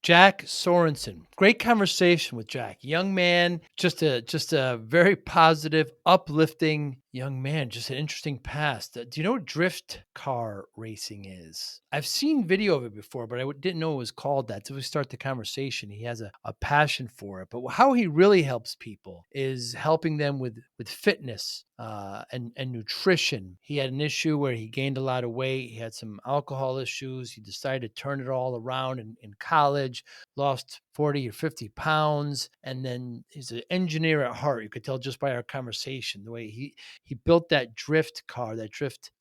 Jack Sorenson. Great conversation with Jack. Young man, just a very positive, uplifting young man, just an interesting past. Do you know what drift car racing is? I've seen video of it before, but didn't know it was called that. So we start the conversation. He has a passion for it. But how he really helps people is helping them with fitness and nutrition. He had an issue where he gained a lot of weight. He had some alcohol issues. He decided to turn it all around in college, lost 40 or 50 pounds. And then he's an engineer at heart. You could tell just by our conversation, the way he built that drift car, that drift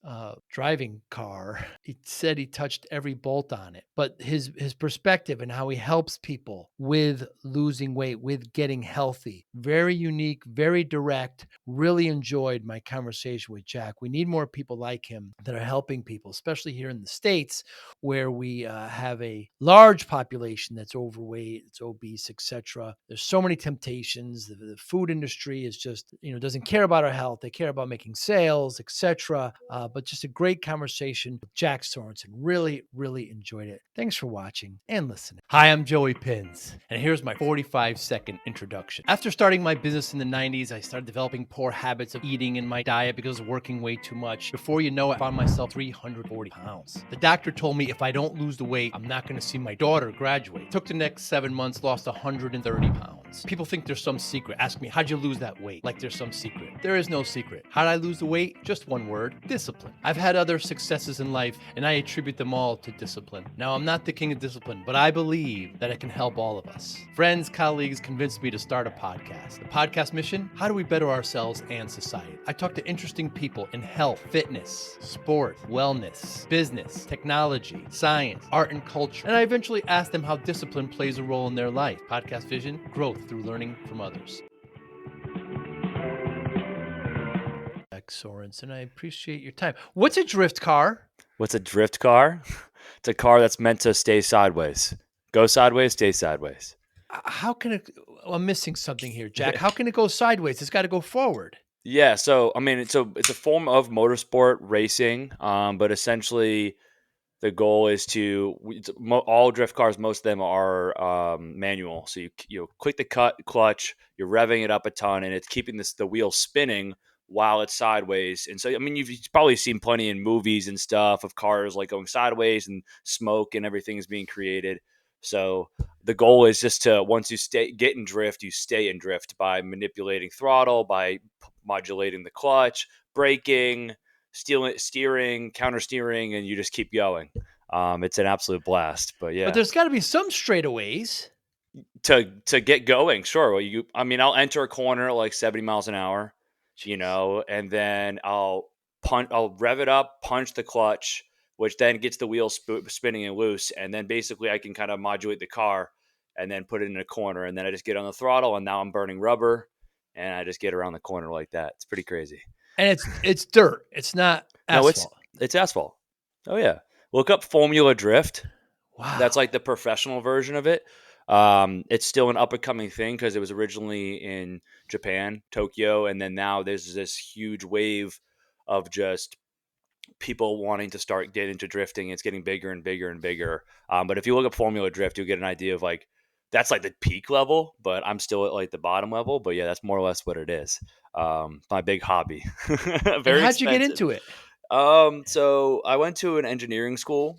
driving car. He said he touched every bolt on it. But his perspective and how he helps people with losing weight, with getting healthy, very unique, very direct. Really enjoyed my conversation with Jack. We need more people like him that are helping people, especially here in the States, where we have a large population that's overweight, it's obese, etc. There's so many temptations. The food industry is just, doesn't care about our health. They care about making sales, etc. But just a great conversation with Jack Sorenson. Really, really enjoyed it. Thanks for watching and listening. Hi, I'm Joey Pinz, and here's my 45-second introduction. After starting my business in the 90s, I started developing poor habits of eating in my diet because I was working way too much. Before you know it, I found myself 340 pounds. The doctor told me if I don't lose the weight, I'm not going to see my daughter graduate. Took the next 7 months, lost 130 pounds. People think there's some secret. Ask me, how'd you lose that weight? Like there's some secret. There is no secret. How'd I lose the weight? Just one word: discipline. I've had other successes in life, and I attribute them all to discipline. Now, I'm not the king of discipline, but I believe that it can help all of us. Friends, colleagues convinced me to start a podcast. The podcast mission: how do we better ourselves and society? I talk to interesting people in health, fitness, sport, wellness, business, technology, science, art, and culture. And I eventually ask them how discipline plays a role in their life. Podcast vision: growth through learning from others. Jack Sorenson, I appreciate your time. What's a drift car? What's a drift car? It's a car that's meant to stay sideways. Go sideways, stay sideways. How can it? I'm missing something here, Jack. How can it go sideways? It's got to go forward. Yeah, so I mean, it's a form of motorsport racing, but essentially the goal is all drift cars. Most of them are manual, so you click the clutch, you're revving it up a ton, and it's keeping the wheel spinning while it's sideways. And so, I mean, you've probably seen plenty in movies and stuff of cars like going sideways and smoke and everything is being created. So the goal is just to, once you get in drift, you stay in drift by manipulating throttle, by modulating the clutch, braking, steering, counter steering, and you just keep going. It's an absolute blast. But yeah, but there's got to be some straightaways to get going. Sure. Well, I'll enter a corner at like 70 miles an hour. And then I'll rev it up, punch the clutch, which then gets the wheels spinning and loose. And then basically I can kind of modulate the car and then put it in a corner. And then I just get on the throttle and now I'm burning rubber and I just get around the corner like that. It's pretty crazy. And it's dirt. It's not asphalt. No, it's asphalt. Oh yeah. Look up Formula Drift. Wow. That's like the professional version of it. It's still an up-and-coming thing because it was originally in Japan, Tokyo, and then now there's this huge wave of just people wanting to start getting into drifting. It's getting bigger and bigger and bigger. But if you look up Formula Drift, you'll get an idea of like that's like the peak level, but I'm still at like the bottom level. But yeah, that's more or less what it is. My big hobby. Very how'd you get into it? So I went to an engineering school.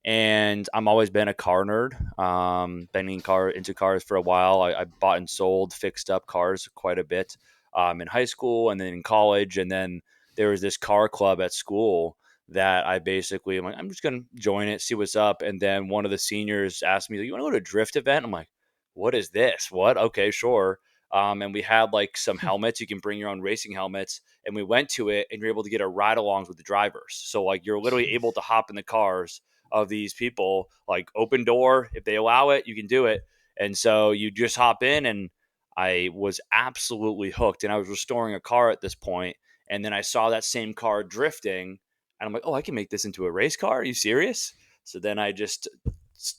And I'm always been a car nerd. Been into cars for a while. I bought and sold, fixed up cars quite a bit in high school and then in college. And then there was this car club at school that I'm like, I'm just going to join it, see what's up. And then one of the seniors asked me, you want to go to a drift event? I'm like, what is this? What? Okay, sure. And we had like some helmets. You can bring your own racing helmets. And we went to it and you're able to get a ride alongs with the drivers. So like you're literally able to hop in the cars of these people, like open door. If they allow it, you can do it. And so you just hop in, and I was absolutely hooked. And I was restoring a car at this point, and then I saw that same car drifting, and I'm like, oh, I can make this into a race car. Are you serious? So then I just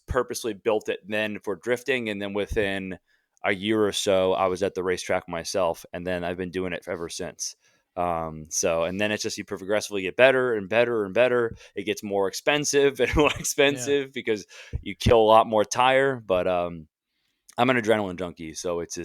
purposely built it then for drifting, and then within a year or so, I was at the racetrack myself, and then I've been doing it ever since. So, and then it's just you progressively get better and better and better. It gets more expensive and more Yeah. expensive because you kill a lot more tire. But I'm an adrenaline junkie, so it's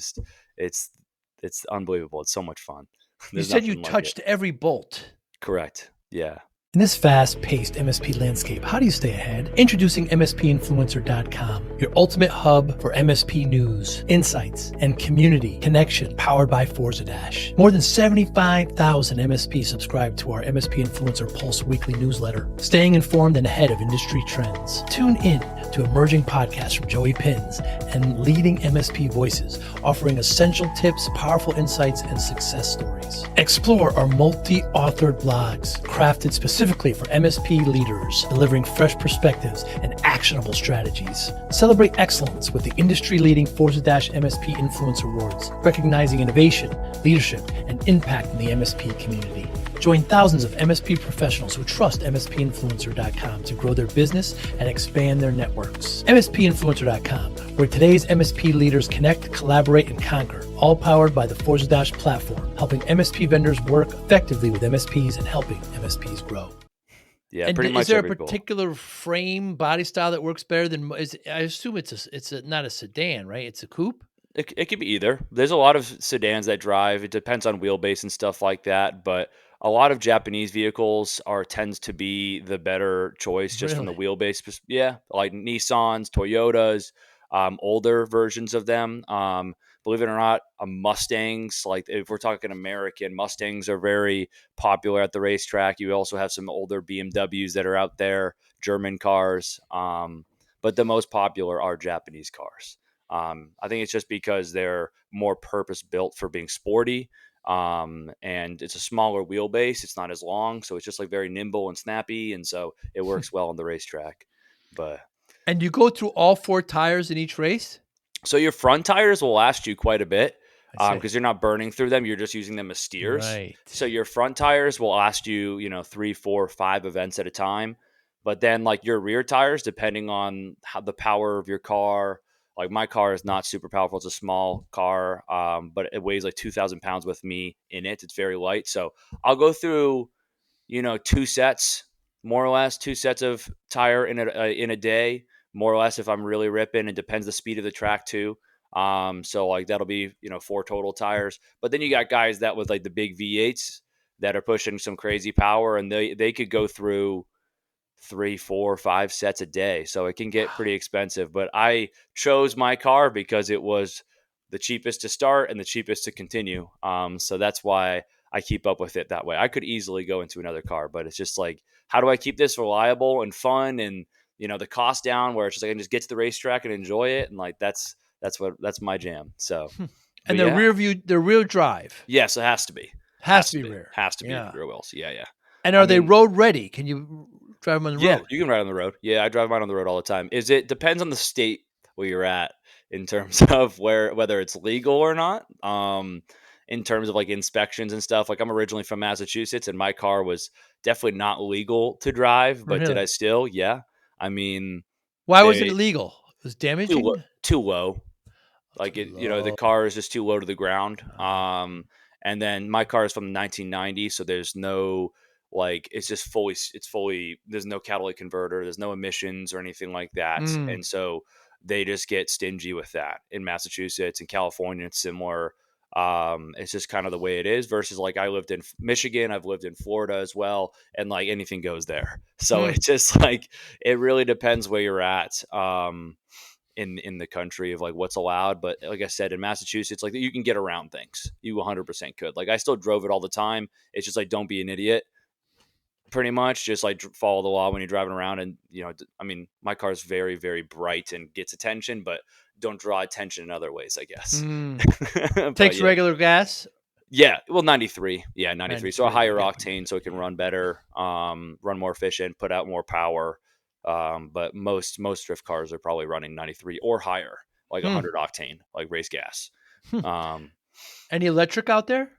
it's unbelievable. It's so much fun. You There's said you nothing like it. touched every bolt. Correct. Yeah. In this fast-paced MSP landscape, how do you stay ahead? Introducing MSPinfluencer.com, your ultimate hub for MSP news, insights, and community connection powered by Forza Dash. More than 75,000 MSPs subscribe to our MSP Influencer Pulse weekly newsletter, staying informed and ahead of industry trends. Tune in to emerging podcasts from Joey Pinz and leading MSP voices, offering essential tips, powerful insights, and success stories. Explore our multi-authored blogs, crafted specifically for MSP leaders, delivering fresh perspectives and actionable strategies. Celebrate excellence with the industry-leading Forza MSP Influencer Awards, recognizing innovation, leadership, and impact in the MSP community. Join thousands of MSP professionals who trust MSPinfluencer.com to grow their business and expand their networks. MSPinfluencer.com, where today's MSP leaders connect, collaborate, and conquer, all powered by the Forza platform, helping MSP vendors work effectively with MSPs and helping MSPs grow. Yeah, And pretty is much there a every goal. particular frame body style that works better than? I assume not a sedan, right? It's a coupe. It could be either. There's a lot of sedans that drive. It depends on wheelbase and stuff like that, but a lot of Japanese vehicles are tends to be the better choice just from the Really? wheelbase. Yeah, like Nissans, Toyotas, older versions of them. Believe it or not, Mustangs. Like if we're talking American, Mustangs are very popular at the racetrack. You also have some older BMWs that are out there, German cars. But the most popular are Japanese cars. I think it's just because they're more purpose built for being sporty. And it's a smaller wheelbase. It's not as long. So it's just like very nimble and snappy. And so it works well on the racetrack. But And you go through all four tires in each race? so your front tires will last you quite a bit I see. because you're not burning through them. You're just using them as steers. Right. So your front tires will last you, 3, 4, 5 events at a time. But then like your rear tires, depending on how the power of your car, like my car is not super powerful. It's a small car, but it weighs like 2,000 pounds with me in it. It's very light. So I'll go through, two sets, more or less, two sets of tire in a day, more or less if I'm really ripping. It depends the speed of the track too. So like that'll be four total tires. But then you got guys that with like the big V8s that are pushing some crazy power, and they could go through 3, 4, 5 sets a day. So it can get Wow. pretty expensive. But I chose my car because it was the cheapest to start and the cheapest to continue. So that's why I keep up with it that way. I could easily go into another car, but it's just like, how do I keep this reliable and fun and the cost down where it's just like I can just get to the racetrack and enjoy it. And like that's my jam. So And but yeah. the rear drive Yes, it has to be. has to be rear. Has to be Yeah. rear wheels. Yeah, yeah. And I are they mean, road ready? Can you drive them on the yeah, road? you can ride on the road. Yeah, I drive mine on the road all the time. It depends on the state where you're at in terms of whether it's legal or not. In terms of like inspections and stuff. Like I'm originally from Massachusetts and my car was definitely not legal to drive, but did I Really? still? Yeah. I mean, Why was it they illegal? It was too low, damaging? too low. Too Like the low. car is just too low to the ground. Oh. And then my car is from 1990, so there's no like it's fully there's no catalytic converter, there's no emissions or anything like that, Mm. and so they just get stingy with that. In Massachusetts and California, it's similar. It's just kind of the way it is. Versus like I lived in Michigan, I've lived in Florida as well, and like anything goes there. So Mm. it's just like it really depends where you're at. In the country of like what's allowed. But like I said, in Massachusetts, like you can get around things. You 100% could. Like I still drove it all the time. It's just like don't be an idiot. Pretty much, just like follow the law when you're driving around. And I mean, my car is very, very bright and gets attention, but don't draw attention in other ways, I guess. Mm. But Takes yeah, regular gas? yeah. Well, 93. Yeah, 93. So a 93. higher Yeah. octane, so it can Yeah. run better, run more efficient, put out more power. But most drift cars are probably running 93 or higher, like Hmm. 100 octane, like race gas. Hmm. Um, Any electric out there?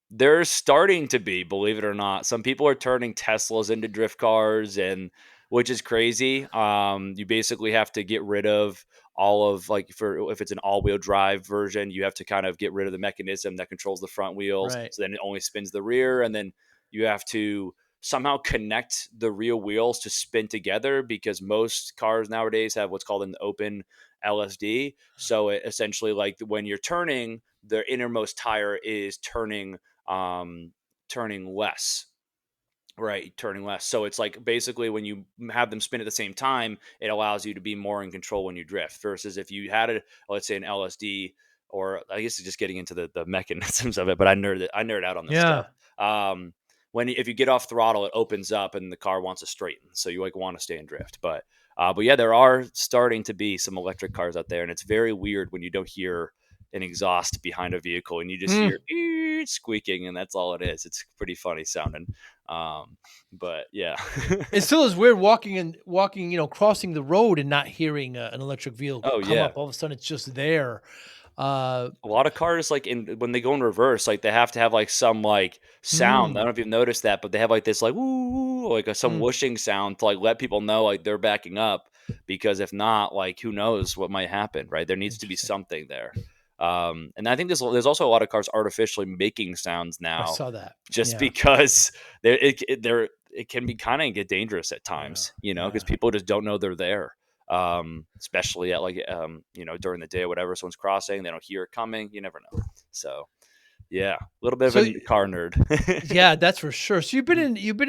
there's starting to be, believe it or not, some people are turning Teslas into drift cars, and which is crazy. You basically have to get rid of all of like for if it's an all-wheel drive version, you have to kind of get rid of the mechanism that controls the front wheels. Right. So then it only spins the rear, and then you have to somehow connect the rear wheels to spin together because most cars nowadays have what's called an open LSD. So it essentially, like when you're turning, the innermost tire is turning less. Right, turning less. So it's like basically when you have them spin at the same time, it allows you to be more in control when you drift. Versus if you had a, let's say, an LSD, or I guess it's just getting into the mechanisms of it. But I nerd out on this stuff. Yeah. If you get off throttle, it opens up and the car wants to straighten, so you like want to stay in drift. But yeah, there are starting to be some electric cars out there, and it's very weird when you don't hear an exhaust behind a vehicle and you just Hmm. hear squeaking, and that's all it is. It's pretty funny sounding. Um, but yeah. It still is weird walking, crossing the road and not hearing an electric vehicle Oh come yeah. up. All of a sudden, it's just there. Uh, A lot of cars, like in when they go in reverse, like they have to have like some like sound. I don't mm, know if you've noticed that, but they have like this like woo, like some mm, whooshing sound to like let people know like they're backing up. Because if not, like who knows what might happen, right? There needs to be interesting. something there. And I think there's also a lot of cars artificially making sounds I now, saw that. just Yeah. because it can be kind of get dangerous at Yeah. times, because Yeah. people just don't know they're there. Especially at like during the day or whatever, someone's crossing, they don't hear it coming. You never know. So yeah, a little bit of So a car nerd. yeah, that's for sure. So you've been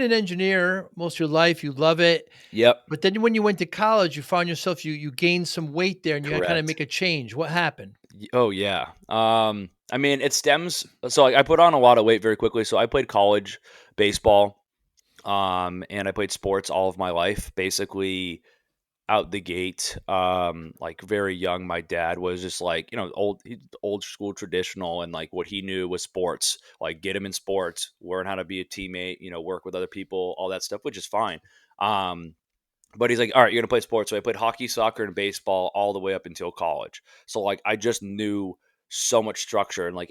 an engineer most of your life. You love it. Yep, But then when you went to college, you found yourself you gained some weight there and you had to kind of correct. make a change. What happened? Oh yeah. I mean, it stems. So like, I put on a lot of weight very quickly. So I played college baseball, and I played sports all of my life, basically out the gate, like very young. My dad was just like, old school traditional, and like what he knew was sports, like get him in sports, learn how to be a teammate, work with other people, all that stuff, which is fine. Um, but he's like, all right, you're gonna play sports. So I played hockey, soccer, and baseball all the way up until college. So like I just knew so much structure, and like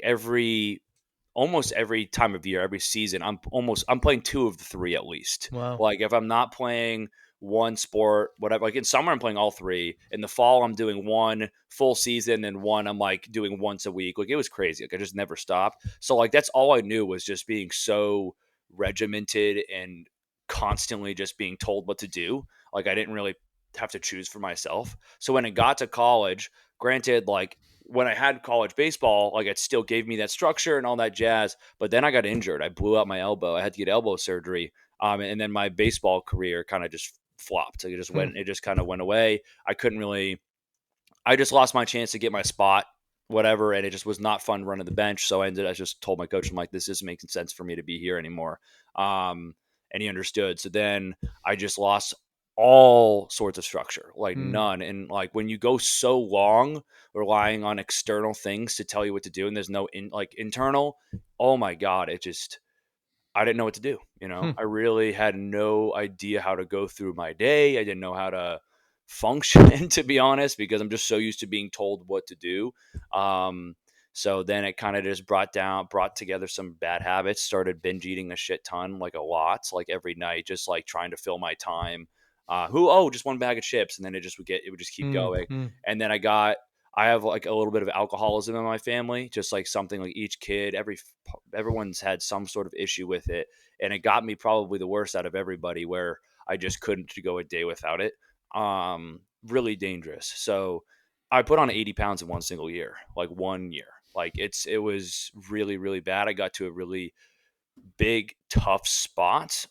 almost every time of year, every season, I'm playing two of the three at least. Wow. Like if I'm not playing one sport, whatever, like in summer I'm playing all three. In the fall I'm doing one full season, and one I'm like doing once a week. Like it was crazy. Like I just never stopped. So like that's all I knew was just being so regimented and constantly just being told what to do. Like I didn't really have to choose for myself. So when it got to college, granted, like when I had college baseball, like it still gave me that structure and all that jazz. But then I got injured. I blew out my elbow. I had to get elbow surgery. And then my baseball career kind of just flopped. Like Hmm. it just kind of went away. I couldn't really, I just lost my chance to get my spot, whatever. And it just was not fun running the bench. So I just told my coach, I'm like, this isn't making sense for me to be here anymore. And he understood. So then I just lost all sorts of structure, like Hmm. none. And like when you go so long relying on external things to tell you what to do, and there's no internal, oh my God, I didn't know what to do. Hmm. I really had no idea how to go through my day. I didn't know how to function, to be honest, because I'm just so used to being told what to do. Um, so then it kind of just brought together some bad habits, started binge eating a shit ton, like a lot, like every night, just like trying to fill my time. Just one bag of chips. And then it would just keep Hmm. going. Hmm. And then I have like a little bit of alcoholism in my family, just like something like each kid, everyone's had some sort of issue with it, and it got me probably the worst out of everybody, where I just couldn't go a day without it. Really dangerous. So I put on 80 pounds in one single year, like 1 year. Like it was really really bad. I got to a really big tough spot.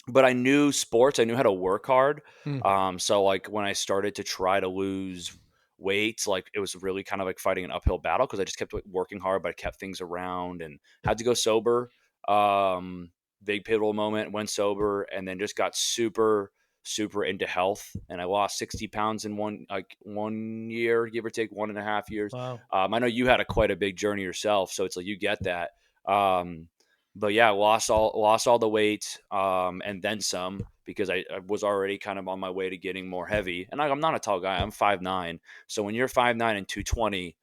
But I knew sports. I knew how to work hard. Hmm. So like when I started to try to lose weight, like it was really kind of like fighting an uphill battle, because I just kept working hard, but I kept things around and had to go sober. Um, Big pivotal moment, went sober, and then just got super super into health, and I lost 60 pounds in 1 year, give or take 1.5 years. Wow. I know you had quite a big journey yourself, so it's like you get that. Um, but yeah, lost all the weight, and then some, because I was already kind of on my way to getting more heavy. And I'm not a tall guy. I'm 5'9". So when you're 5'9" and 220,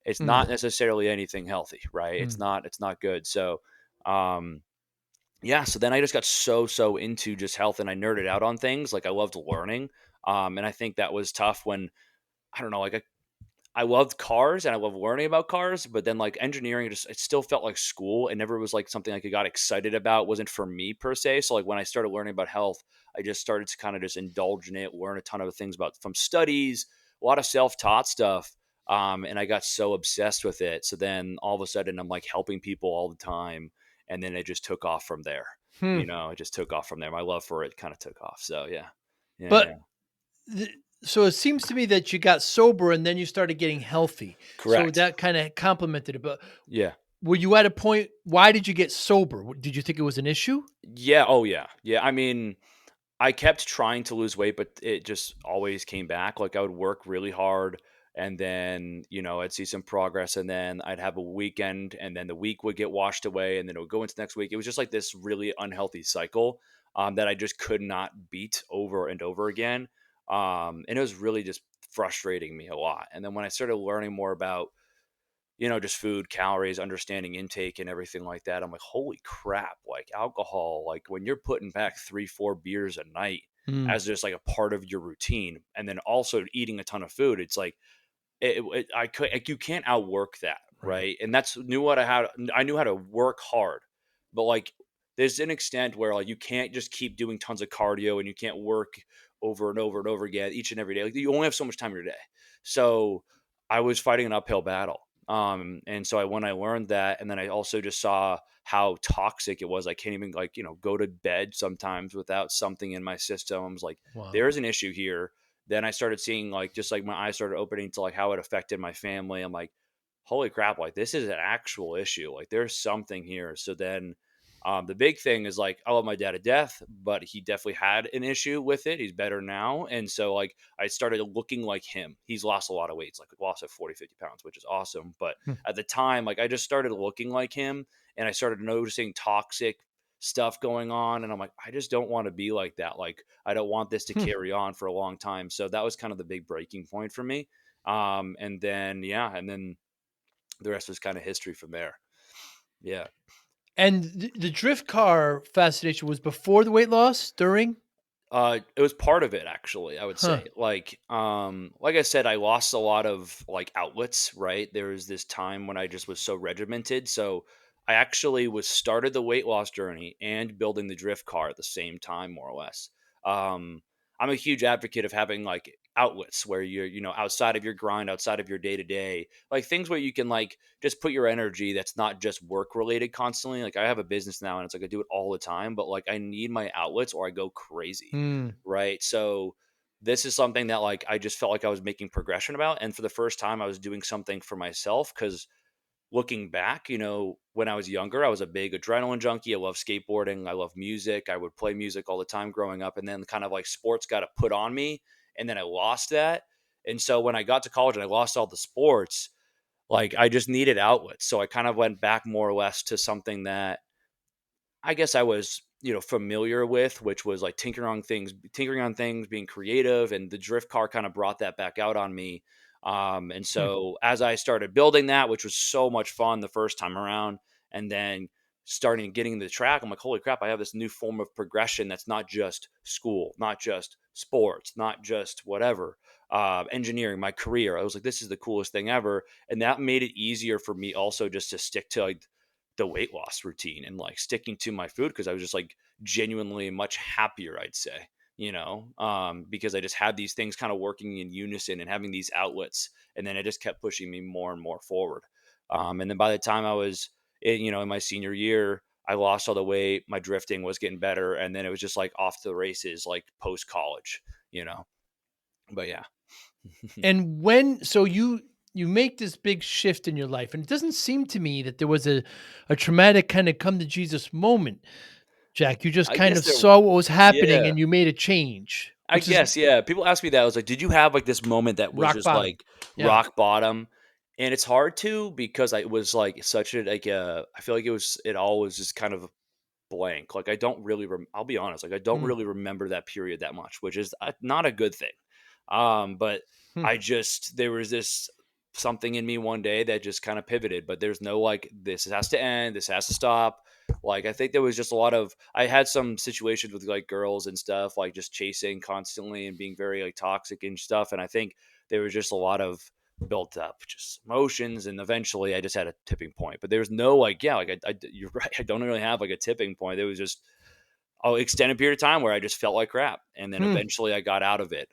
it's Hmm. not necessarily anything healthy, right? Hmm. It's not good. So, um, yeah, so then I just got so into just health, and I nerded out on things. Like I loved learning. And I think that was tough when, I don't know, like I loved cars and I love learning about cars, but then like engineering, just it still felt like school. It never was like something like I got excited about. It wasn't for me per se. So like when I started learning about health, I just started to kind of just indulge in it, learn a ton of things about from studies, a lot of self-taught stuff. And I got so obsessed with it. So then all of a sudden I'm like helping people all the time. And then it just took off from there. Hmm. It just took off from there. My love for it kind of took off. So yeah. Yeah, But yeah. th so it seems to me that you got sober and then you started getting healthy. So Correct. that kinda complemented it, but Yeah. were you at a point why did you get sober? Did you think it was an issue? Yeah. Oh yeah. Yeah. I mean, I kept trying to lose weight, but it just always came back. Like I would work really hard and then, I'd see some progress and then I'd have a weekend and then the week would get washed away and then it would go into next week. It was just like this really unhealthy cycle that I just could not beat over and over again. And it was really just frustrating me a lot. And then when I started learning more about just food, calories, understanding intake and everything like that. I'm like, holy crap, like alcohol, like when you're putting back 3, 4 beers a night Mm, as just like a part of your routine, and then also eating a ton of food, it's like I could like you can't outwork that, right. right? And that's knew what I had. I knew how to work hard, but like there's an extent where like you can't just keep doing tons of cardio and you can't work over and over and over again each and every day. Like you only have so much time in your day. So I was fighting an uphill battle. And so when I learned that, and then I also just saw how toxic it was. I can't even like, go to bed sometimes without something in my system. I was like, Wow. there's an issue here. Then I started seeing like just like my eyes started opening to like how it affected my family. I'm like, holy crap, like this is an actual issue. Like there's something here. So then the big thing is like I love my dad to death, but he definitely had an issue with it. He's better now. And so like I started looking like him. He's lost a lot of weight. It's like lost like 40, 50 pounds, which is awesome. But Hmm. at the time, like I just started looking like him and I started noticing toxic stuff going on. And I'm like, I just don't want to be like that. Like I don't want this to Hmm. carry on for a long time. So that was kind of the big breaking point for me. And then yeah, and then the rest was kind of history from there. Yeah. And the drift car fascination was before the weight loss? During? It was part of it actually, I would Huh. say. Like I said, I lost a lot of like outlets, right? There was this time when I just was so regimented. So I actually was started the weight loss journey and building the drift car at the same time, more or less. Um, I'm a huge advocate of having like outlets where you're, outside of your grind, outside of your day to day, like things where you can like just put your energy that's not just work related constantly. Like I have a business now and it's like I do it all the time, but like I need my outlets or I go crazy. Mm. Right. So this is something that like I just felt like I was making progression about. And for the first time I was doing something for myself because looking back, when I was younger, I was a big adrenaline junkie. I love skateboarding. I love music. I would play music all the time growing up. And then kind of like sports got to put on me. And then I lost that. And so when I got to college and I lost all the sports, like I just needed outlets. So I kind of went back more or less to something that I guess I was, familiar with, which was like tinkering on things, being creative, and the drift car kind of brought that back out on me. And Hmm. so as I started building that, which was so much fun the first time around, and then starting getting the track, I'm like, holy crap, I have this new form of progression that's not just school, not just sports, not just whatever, engineering, my career. I was like, this is the coolest thing ever. And that made it easier for me also just to stick to like the weight loss routine and like sticking to my food because I was just like genuinely much happier, I'd say, because I just had these things kind of working in unison and having these outlets. And then it just kept pushing me more and more forward. And then by the time I was, in my senior year, I lost all the weight. My drifting was getting better. And then it was just like off to the races, like post college, you know, but yeah. And when so you make this big shift in your life, and it doesn't seem to me that there was a traumatic kind of come to Jesus moment, Jack. You just I kind guess of there, saw what was happening yeah. and you made a change, I which is guess, yeah. People ask me that. I was like, "Did you have like this moment that was rock just bottom. like Yeah. rock bottom?" And it's hard to because I was like such a like I feel like it all was just kind of blank. Like I don't really I'll be honest, like I don't Mm. really remember that period that much, which is not a good thing. But Hmm. I just there was this something in me one day that just kind of pivoted, but there's no like this has to end, this has to stop. Like, I think there was just a lot of, I had some situations with like girls and stuff, like just chasing constantly and being very like toxic and stuff. And I think there was just a lot of built up just emotions. And eventually I just had a tipping point. But there was no like, yeah, like you're right. I don't really have like a tipping point. There was just an extended period of time where I just felt like crap. And then Hmm. eventually I got out of it.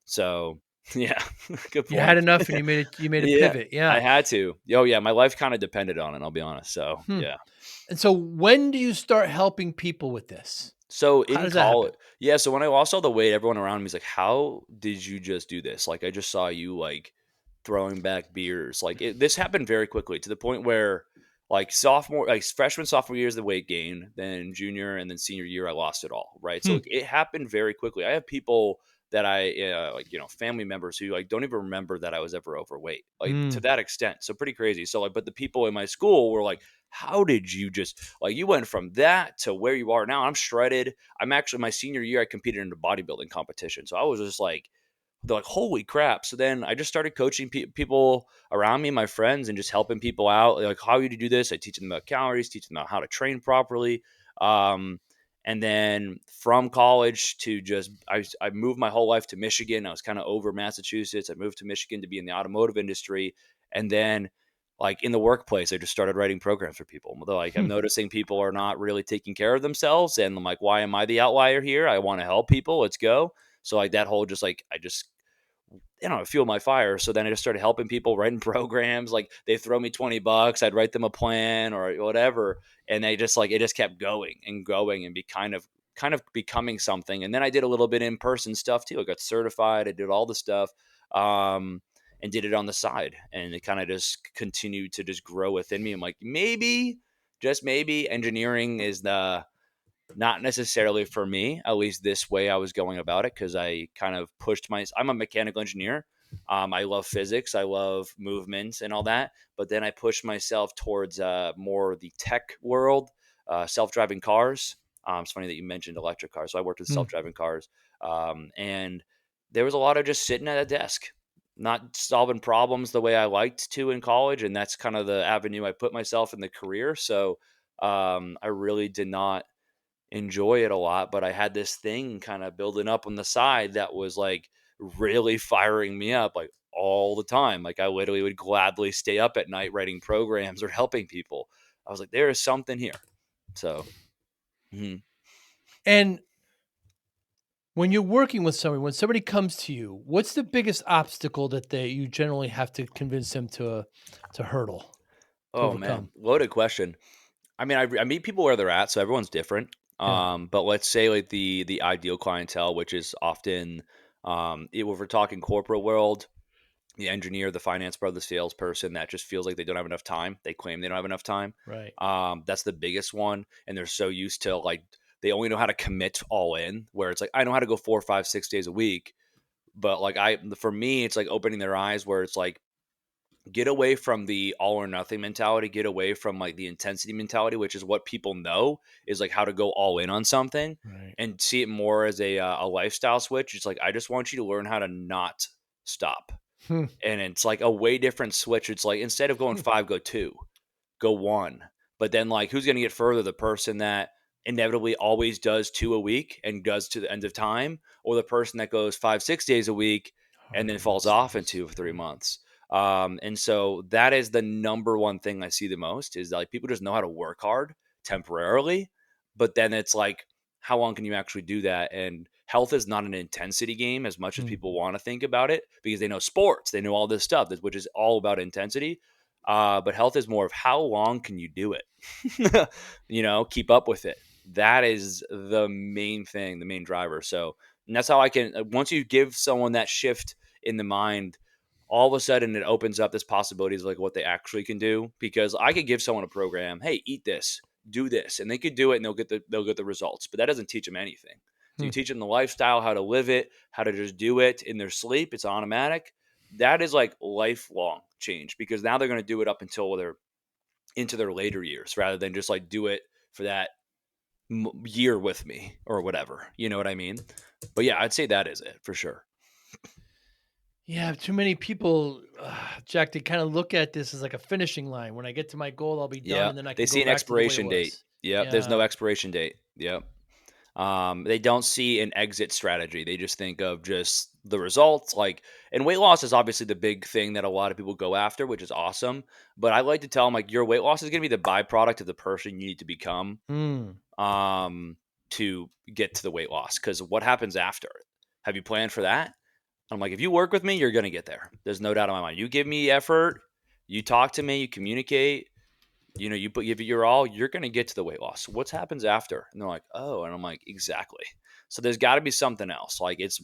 So yeah, good You had point. enough and you made a Yeah, pivot. I Yeah. had to. Oh yeah, my life kind of depended on it. I'll be honest. So Hmm. yeah. And so when do you start helping people with this? So How in does that college, happen? yeah. So when I lost all the weight, everyone around me was like, "How did you just do this?" Like I just saw you like throwing back beers. Like this happened very quickly to the point where like sophomore, like freshman, sophomore year is the weight gain. Then junior and then senior year, I lost it all. Right. So Hmm. like, it happened very quickly. I have people that like family members who like don't even remember that I was ever overweight, like to Hmm. that extent. So pretty crazy. So like, but the people in my school were like, how did you just like you went from that to where you are now? I'm shredded. I'm actually my senior year I competed in a bodybuilding competition. So I was just like they're like, holy crap. So then I just started coaching people around me, my friends, and just helping people out. Like, how you do this? I teach them about calories, teach them about how to train properly. Um, and then from college to just, I moved my whole life to Michigan. I was kind of over Massachusetts. I moved to Michigan to be in the automotive industry. And then, like in the workplace, I just started writing programs for people. They're like, I'm Hmm. noticing people are not really taking care of themselves. And I'm like, why am I the outlier here? I want to help people. Let's go. So like that whole just like I just fuel my fire. So then I just started helping people writing programs. Like they throw me $20, I'd write them a plan or whatever. And they just like, it just kept going and going and be kind of becoming something. And then I did a little bit in person stuff too. I got certified. I did all the stuff. And did it on the side and it kind of just continued to just grow within me. I'm like, maybe, just maybe engineering is the, not necessarily for me, at least this way I was going about it, because I kind of pushed I'm a mechanical engineer. I love physics, I love movements and all that. But then I pushed myself towards more the tech world, self-driving cars. It's funny that you mentioned electric cars. So I worked with Hmm. self-driving cars, and there was a lot of just sitting at a desk, not solving problems the way I liked to in college, and that's kind of the avenue I put myself in the career. So I really did not enjoy it a lot, but I had this thing kind of building up on the side that was like really firing me up like all the time. Like I literally would gladly stay up at night writing programs or helping people. I was like, there is something here. So, mhm. And when you're working with somebody, when somebody comes to you, what's the biggest obstacle that you generally have to convince them to hurdle, to Oh man, overcome? loaded question. I mean, I meet people where they're at, so everyone's different. Yeah. But let's say like the ideal clientele, which is often, if we're talking corporate world, the engineer, the finance brother, the salesperson that just feels like they don't have enough time. They claim they don't have enough time. Right. That's the biggest one. And they're so used to like, they only know how to commit all in, where it's like, I know how to go 4, 5, 6 days a week. But like, for me, it's like opening their eyes where it's like, get away from the all or nothing mentality, get away from like the intensity mentality, which is what people know is like how to go all in on something, Right. and see it more as a lifestyle switch. It's like, I just want you to learn how to not stop, Hmm. and it's like a way different switch. It's like instead of going five, go two, go one. But then like who's going to get further? The person that inevitably always does two a week and does to the end of time, or the person that goes 5, 6 days a week and then Harder and falls off in stays. 2 or 3 months. And so that is the number one thing I see the most is like people just know how to work hard temporarily, but then it's like, how long can you actually do that? And health is not an intensity game as much as Hmm. people want to think about it, because they know sports, they know all this stuff, which is all about intensity. But health is more of how long can you do it? Keep up with it. That is the main thing, the main driver. So, and that's how I can, once you give someone that shift in the mind, all of a sudden it opens up this possibilities of like what they actually can do. Because I could give someone a program, hey, eat this, do this, and they could do it and they'll get the results. But that doesn't teach them anything. So Hmm. you teach them the lifestyle, how to live it, how to just do it in their sleep. It's automatic. That is like lifelong change, because now they're going to do it up until they're into their later years rather than just like do it for that year with me or whatever. You know what I mean? But yeah, I'd say that is it for sure. Yeah, too many people. Jack, they kind of look at this as like a finishing line. When I get to my goal, I'll be done, Yeah, and then I they can see go an back to the way it expiration date. was. Yep, there's no Yeah. expiration date. Yep. They don't see an exit strategy. They just think of just the results. Like, and weight loss is obviously the big thing that a lot of people go after, which is awesome. But I like to tell them, like, your weight loss is going to be the byproduct of the person you need to become Mm. um, to get to the weight loss. Because what happens after? Have you planned for that? I'm like, if you work with me, you're going to get there. There's no doubt in my mind. You give me effort, you talk to me, you communicate, you give it your all, you're going to get to the weight loss. What happens after? And they're like, oh, and I'm like, exactly. So there's got to be something else. Like it's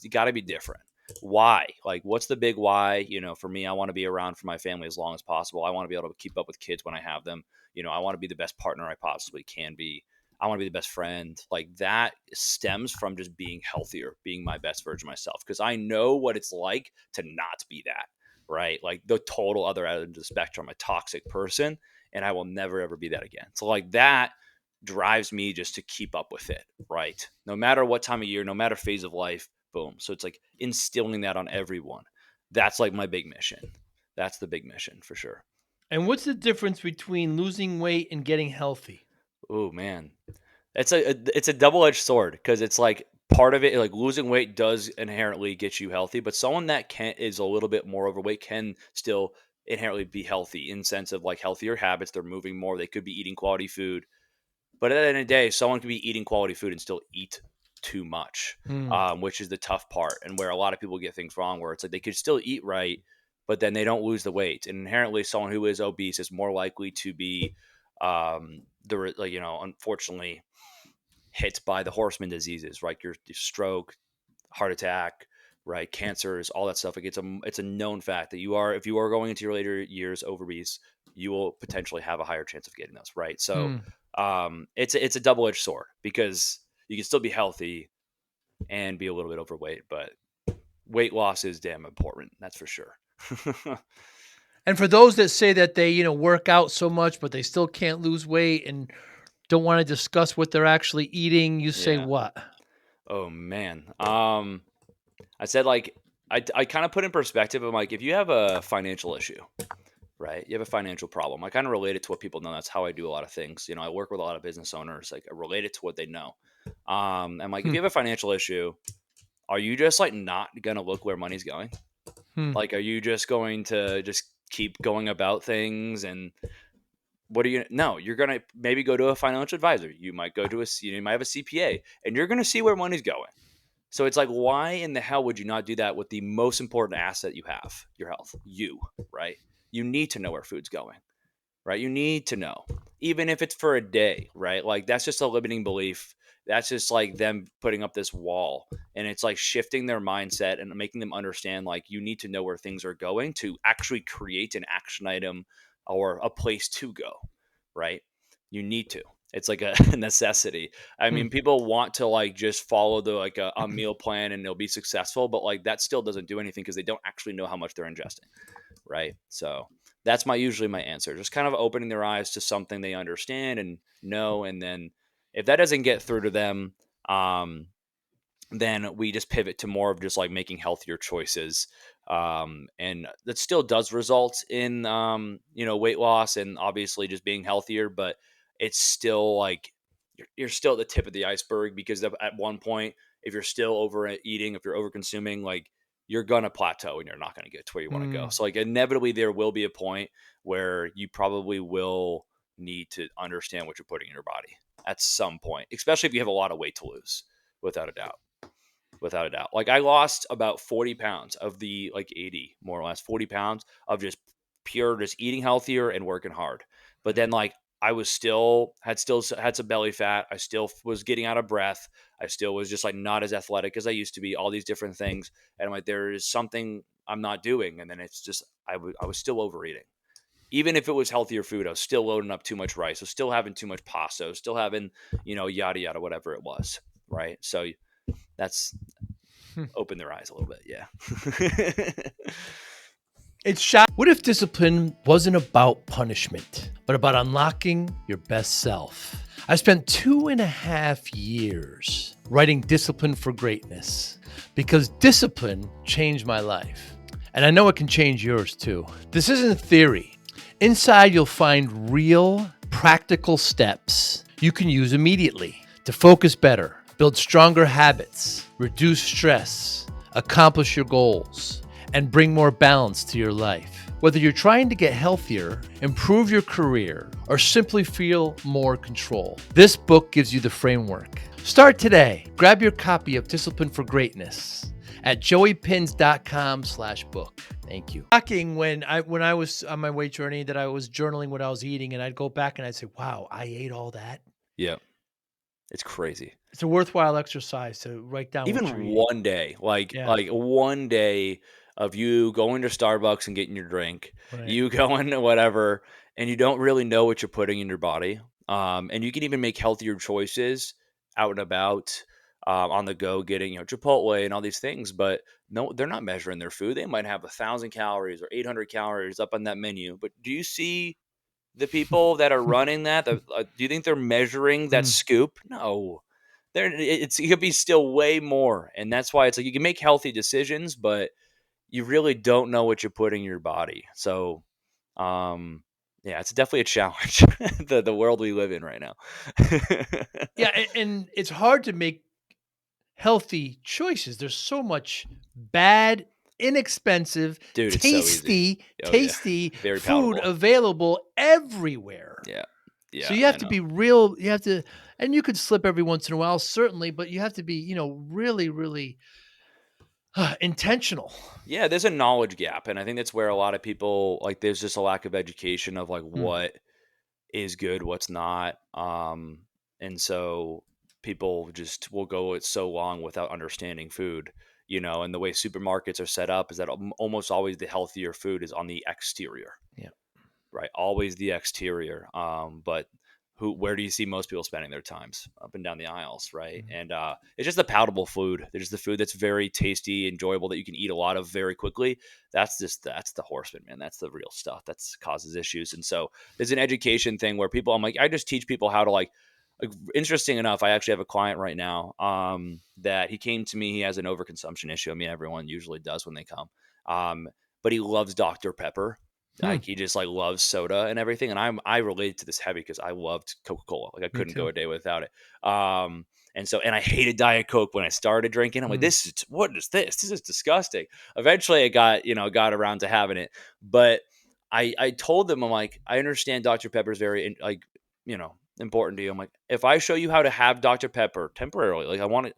got to be different. Why? Like, what's the big why? For me, I want to be around for my family as long as possible. I want to be able to keep up with kids when I have them. I want to be the best partner I possibly can be. I want to be the best friend. Like that stems from just being healthier, being my best version of myself. Because I know what it's like to not be that, right? Like the total other end of the spectrum, a toxic person, and I will never ever be that again. So like that drives me just to keep up with it, right? No matter what time of year, no matter phase of life, boom. So it's like instilling that on everyone. That's like my big mission. That's the big mission for sure. And what's the difference between losing weight and getting healthy? Oh man, it's a double edged sword because it's like part of it, like losing weight does inherently get you healthy, but someone that is a little bit more overweight can still inherently be healthy in sense of like healthier habits. They're moving more. They could be eating quality food. But at the end of the day, someone could be eating quality food and still eat too much, Hmm. which is the tough part and where a lot of people get things wrong, where it's like they could still eat right, but then they don't lose the weight. And inherently, someone who is obese is more likely to be, unfortunately, hit by the horseman diseases, right? Your stroke, heart attack, right? Cancers, all that stuff. Like it's a known fact that if you are going into your later years obese, you will potentially have a higher chance of getting those, right? So Hmm. it's a double edged sword because you can still be healthy and be a little bit overweight, but weight loss is damn important. That's for sure. And for those that say that they, work out so much, but they still can't lose weight and don't want to discuss what they're actually eating, you say Yeah. what? Oh man. I said like I kind of put in perspective. I'm like, if you have a financial issue, right? You have a financial problem. I kind of relate it to what people know. That's how I do a lot of things. I work with a lot of business owners. Like I relate it to what they know. I'm like, if Hmm. you have a financial issue, are you just like not gonna look where money's going? Hmm. Like, are you just going to just keep going about things and what are you? No, you're gonna maybe go to a financial advisor. You might go to you might have a CPA, and you're gonna see where money's going. So it's like, why in the hell would you not do that with the most important asset you have, your health, right? You need to know where food's going, right? You need to know, even if it's for a day, right? Like that's just a limiting belief. That's just like them putting up this wall, and it's like shifting their mindset and making them understand like you need to know where things are going to actually create an action item or a place to go, right? You need to. It's like a necessity. I Hmm. mean, people want to like just follow the like a meal plan and they'll be successful, but like that still doesn't do anything because they don't actually know how much they're ingesting, right? So that's usually my answer. Just kind of opening their eyes to something they understand and know, and then if that doesn't get through to them, um, then we just pivot to more of just like making healthier choices. And that still does result in weight loss and obviously just being healthier, but it's still like you're still at the tip of the iceberg because at one point, if you're still overeating, if you're over consuming, like you're gonna plateau and you're not gonna get to where you want to go. Hmm. So like inevitably there will be a point where you probably will need to understand what you're putting in your body at some point, especially if you have a lot of weight to lose, without a doubt. Without a doubt. Like I lost about 40 pounds of the like 80, more or less 40 pounds of just pure, just eating healthier and working hard. But then like I was still had some belly fat. I still was getting out of breath. I still was just like not as athletic as I used to be, all these different things. And I'm like, there is something I'm not doing. And then it's just, I was still overeating. Even if it was healthier food, I was still loading up too much rice. I was still having too much pasta. I was still having, yada, yada, whatever it was. Right. So that's Hmm. open their eyes a little bit. Yeah. It's shot. What if discipline wasn't about punishment, but about unlocking your best self? I spent 2.5 years writing Discipline for Greatness because discipline changed my life. And I know it can change yours too. This isn't theory. Inside, you'll find real, practical steps you can use immediately to focus better, build stronger habits, reduce stress, accomplish your goals, and bring more balance to your life. Whether you're trying to get healthier, improve your career, or simply feel more control, this book gives you the framework. Start today. Grab your copy of Discipline for Greatness at joeypinz.com/book. Thank you. Shocking when I was on my weight journey that I was journaling what I was eating, and I'd go back and I'd say, wow, I ate all that. Yeah. It's crazy. It's a worthwhile exercise to write down what you're Even eating. one day, like Yeah, like one day of you going to Starbucks and getting your drink, right. you going to whatever, and you don't really know what you're putting in your body. And you can even make healthier choices out and about, on the go, getting Chipotle and all these things. But no, they're not measuring their food. They might have 1,000 calories or 800 calories up on that menu. But do you see the people that are running that? Do you think they're measuring that Mm, scoop? No, it could be still way more, and that's why it's like you can make healthy decisions, but you really don't know what you're putting in your body. So, um, yeah, it's definitely a challenge. The world we live in right now. yeah, and it's hard to make healthy choices. There's so much bad, inexpensive, Dude, it's so easy. tasty, Oh yeah, tasty very food palatable. available everywhere. Yeah, So yeah, you have I to know. be real. You have to, and you could slip every once in a while, certainly, but you have to be, really, really intentional. Yeah, there's a knowledge gap, and I think that's where a lot of people like. There's just a lack of education of like Mm, what is good, what's not. And so people just will go it so long without understanding food, and the way supermarkets are set up is that almost always the healthier food is on the exterior, yeah. right? Always the exterior. But where do you see most people spending their times? Up and down the aisles, right? Mhm. And it's just the palatable food. There's the food that's very tasty, enjoyable, that you can eat a lot of very quickly. That's the horseman, man. That's the real stuff that causes issues. And so there's an education thing where I'm like, I just teach people how to like interesting enough, I actually have a client right now, that he came to me. He has an overconsumption issue. I mean, everyone usually does when they come. Um, but he loves Dr. Pepper. Hmm, Like he just like loves soda and everything. And I relate to this heavy because I loved Coca-Cola. Like I me couldn't go too. a day without it. And I hated Diet Coke when I started drinking. I'm like, Mm, what is this? This is disgusting. Eventually I got around to having it. But I told them, I'm like, I understand Dr. Pepper is very like, important to you. I'm like, if I show you how to have Dr. Pepper temporarily, like I want to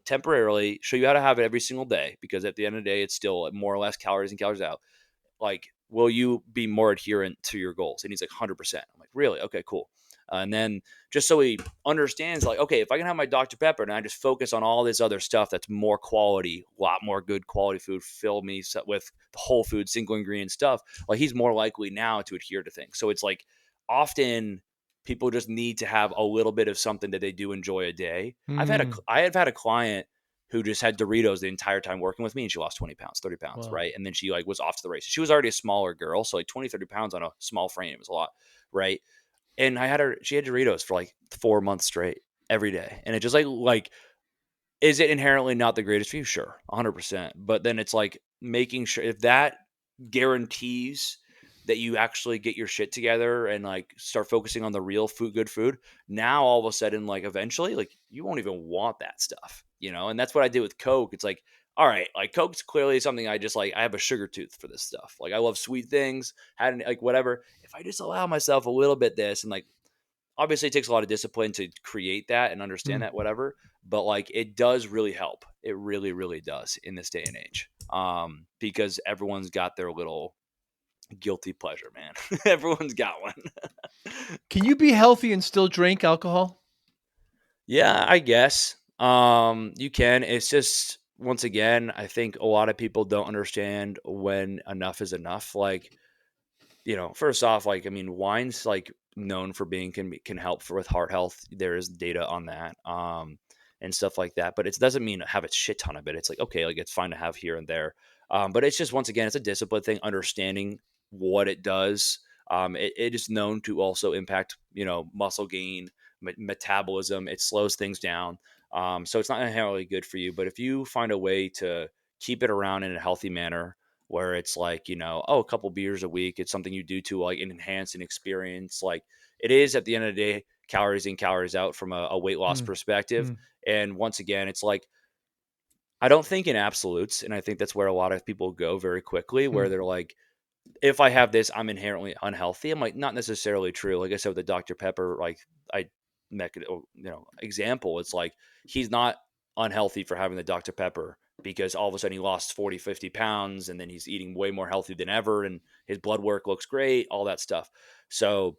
temporarily show you how to have it every single day, because at the end of the day, it's still more or less calories in, calories out. Like, will you be more adherent to your goals? And he's like, 100%. I'm like, really? Okay, cool. And then just so he understands, like, okay, if I can have my Dr. Pepper and I just focus on all this other stuff that's more quality, a lot more good quality food, fill me with whole food, single ingredient stuff, like he's more likely now to adhere to things. So it's like often people just need to have a little bit of something that they do enjoy a day. mm, I have had a client who just had Doritos the entire time working with me, and she lost 20 pounds, 30 pounds, well, right? And then she like was off to the races. She was already a smaller girl, so like 20, 30 pounds on a small frame is a lot, right? And she had Doritos for like 4 months straight every day. And it just like, is it inherently not the greatest for you? Sure, 100%. But then it's like making sure if that guarantees that you actually get your shit together and like start focusing on the real food, good food. Now all of a sudden, like eventually, like you won't even want that stuff. And that's what I did with Coke. It's like, all right, like Coke's clearly something I just like. I have a sugar tooth for this stuff. Like I love sweet things, had like whatever. If I just allow myself a little bit this and like obviously it takes a lot of discipline to create that and understand mm. that whatever, but like it does really help. It really really does in this day and age, because everyone's got their little guilty pleasure, man. Everyone's got one. Can you be healthy and still drink alcohol? Yeah, I guess, you can. It's just once again, I think a lot of people don't understand when enough is enough. Like, first off, like I mean, wine's like known for being can help with heart health. There is data on that, and stuff like that. But it doesn't mean have a shit ton of it. It's like okay, like it's fine to have here and there, but it's just once again, it's a discipline thing. Understanding what it does. It is known to also impact muscle gain, metabolism. It slows things down. So it's not inherently good for you. But if you find a way to keep it around in a healthy manner, where it's like, oh, a couple beers a week. It's something you do to like enhance an experience. Like it is at the end of the day, calories in, calories out from a weight loss Mm, perspective. mm, And once again, it's like, I don't think in absolutes. And I think that's where a lot of people go very quickly, where mm, they're like, if I have this, I'm inherently unhealthy. I'm like, not necessarily true. Like I said with the Dr. Pepper, like I make it, example. It's like he's not unhealthy for having the Dr. Pepper because all of a sudden he lost 40, 50 pounds and then he's eating way more healthy than ever and his blood work looks great, all that stuff. So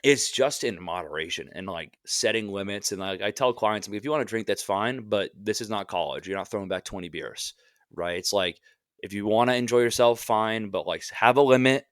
it's just in moderation and like setting limits. And like I tell clients, if you want to drink, that's fine, but this is not college. You're not throwing back 20 beers, right? It's like if you want to enjoy yourself, fine, but like have a limit,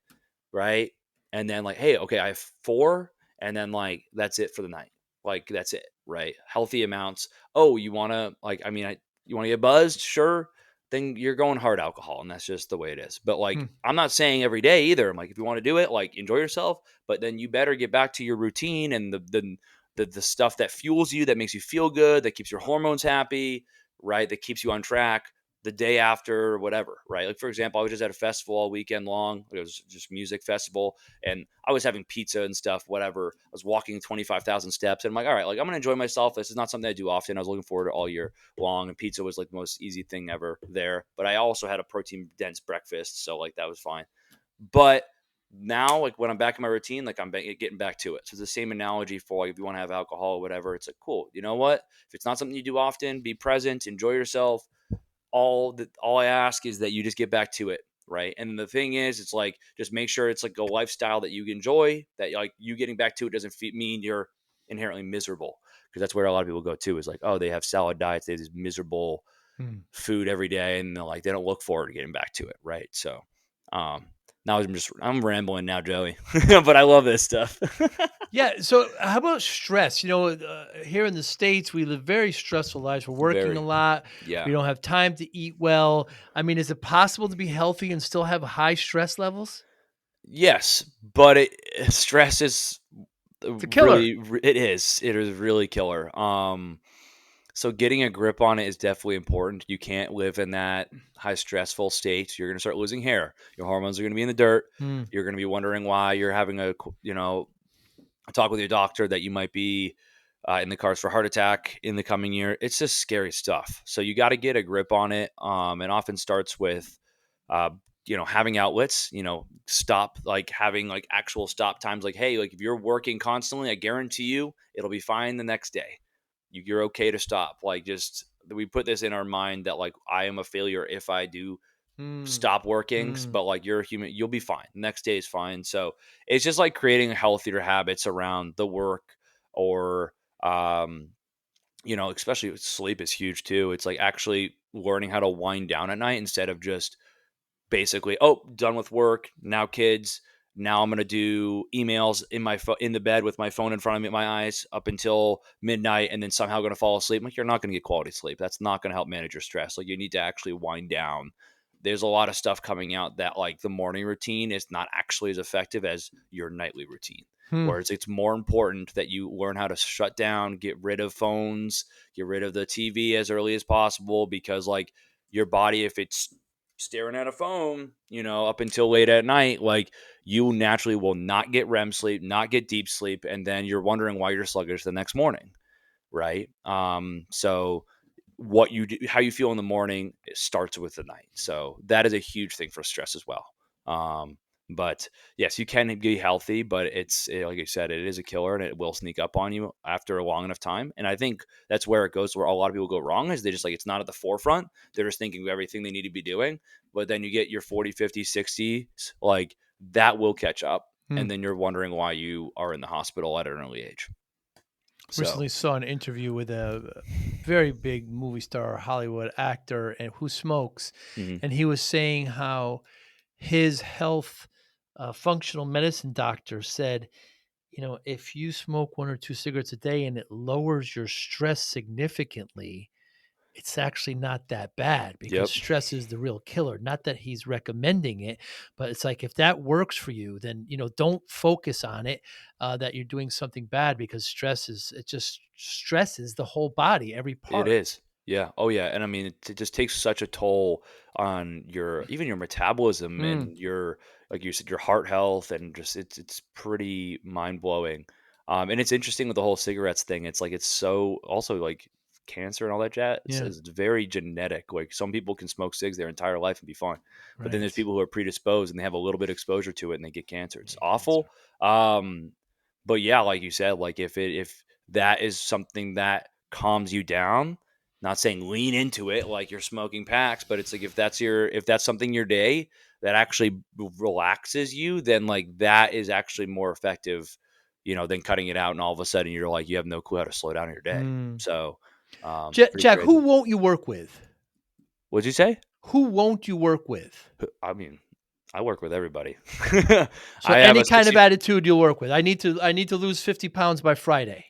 right? And then like, hey, okay, I have 4, and then like that's it for the night. Like that's it, right? Healthy amounts. Oh, you want to like, you want to get buzzed? Sure. Then you're going hard alcohol, and that's just the way it is. But like, mm, I'm not saying every day either. I'm like, if you want to do it, like enjoy yourself, but then you better get back to your routine and the stuff that fuels you, that makes you feel good, that keeps your hormones happy, right? That keeps you on track the day after, whatever, right? Like for example, I was just at a festival all weekend long. It was just music festival, and I was having pizza and stuff, whatever. I was walking 25,000 steps, and I'm like, all right, like I'm gonna enjoy myself. This is not something I do often. I was looking forward to all year long, and pizza was like the most easy thing ever there. But I also had a protein dense breakfast, so like that was fine. But now, like when I'm back in my routine, like I'm getting back to it. So it's the same analogy for like if you want to have alcohol or whatever. It's like cool. You know what? If it's not something you do often, be present, enjoy yourself. All I ask is that you just get back to it, right? And the thing is, it's like just make sure it's like a lifestyle that you enjoy, that like you getting back to it doesn't mean you're inherently miserable, because that's where a lot of people go to, is like, oh, they have salad diets, they have this miserable mm. food every day, and they're like they don't look forward to getting back to it, right? So now I'm rambling now, Joey. But I love this stuff. Yeah. So, how about stress? Here in the States, we live very stressful lives. We're working a Very. lot. Yeah. We don't have time to eat well. I mean, is it possible to be healthy and still have high stress levels? Yes, but stress is It's a killer. it is really killer. So getting a grip on it is definitely important. You can't live in that high stressful state. You're going to start losing hair. Your hormones are going to be in the dirt. Mm, You're going to be wondering why you're having a talk with your doctor that you might be in the cards for heart attack in the coming year. It's just scary stuff. So you got to get a grip on it. It often starts with, uh, having outlets. Stop, like having like actual stop times. Like, hey, like if you're working constantly, I guarantee you it'll be fine the next day. You're okay to stop. Like, just we put this in our mind that like I am a failure if I do mm, stop working, mm, but like you're a human, you'll be fine. The next day is fine. So it's just like creating healthier habits around the work, or um, especially with sleep is huge too. It's like actually learning how to wind down at night instead of just basically, oh, done with work, now kids, now I'm gonna do emails in the bed with my phone in front of me, my eyes up until midnight, and then somehow gonna fall asleep. Like, you're not gonna get quality sleep. That's not gonna help manage your stress. Like, you need to actually wind down. There's a lot of stuff coming out that like the morning routine is not actually as effective as your nightly routine. mm, Whereas it's more important that you learn how to shut down, get rid of phones, get rid of the TV as early as possible, because like your body, if it's staring at a phone, up until late at night, like you naturally will not get REM sleep, not get deep sleep, and then you're wondering why you're sluggish the next morning, right? So what you do, how you feel in the morning, it starts with the night. So that is a huge thing for stress as well. Um, but yes, you can be healthy, but like I said, it is a killer and it will sneak up on you after a long enough time. And I think that's where it goes, where a lot of people go wrong, is they just like, it's not at the forefront. They're just thinking of everything they need to be doing. But then you get your 40, 50, 60s, like that will catch up. And mm. then you're wondering why you are in the hospital at an early age. So, Recently saw an interview with a very big movie star, Hollywood actor, and who smokes, mhm. and he was saying how his health functional medicine doctor said, if you smoke 1 or 2 cigarettes a day and it lowers your stress significantly, it's actually not that bad because Yep, stress is the real killer. Not that he's recommending it, but it's like if that works for you, then don't focus on it. That you're doing something bad because stress is it just stresses the whole body, every it part. is. Yeah. Oh, yeah. And I mean, it just takes such a toll on your even your metabolism Mm, and your like you said, your heart health, and just it's pretty mind blowing. And it's interesting with the whole cigarettes thing. It's like it's so also like cancer and all that jazz. yeah, It's very genetic. Like some people can smoke cigs their entire life and be fine, but then there's right. people who are predisposed and they have a little bit of exposure to it and they get cancer. It's Yeah, cancer. awful. Um, but yeah, like you said, like if that is something that calms you down, not saying lean into it like you're smoking packs, but it's like if that's something your day that actually relaxes you, then like that is actually more effective, than cutting it out and all of a sudden you're like you have no clue how to slow down your day. Mm. So, pretty Jack, who crazy. won't you work with? What'd you say? Who won't you work with? I mean, I work with everybody. So I have any a kind of 60. attitude you'll work with. I need to lose 50 pounds by Friday.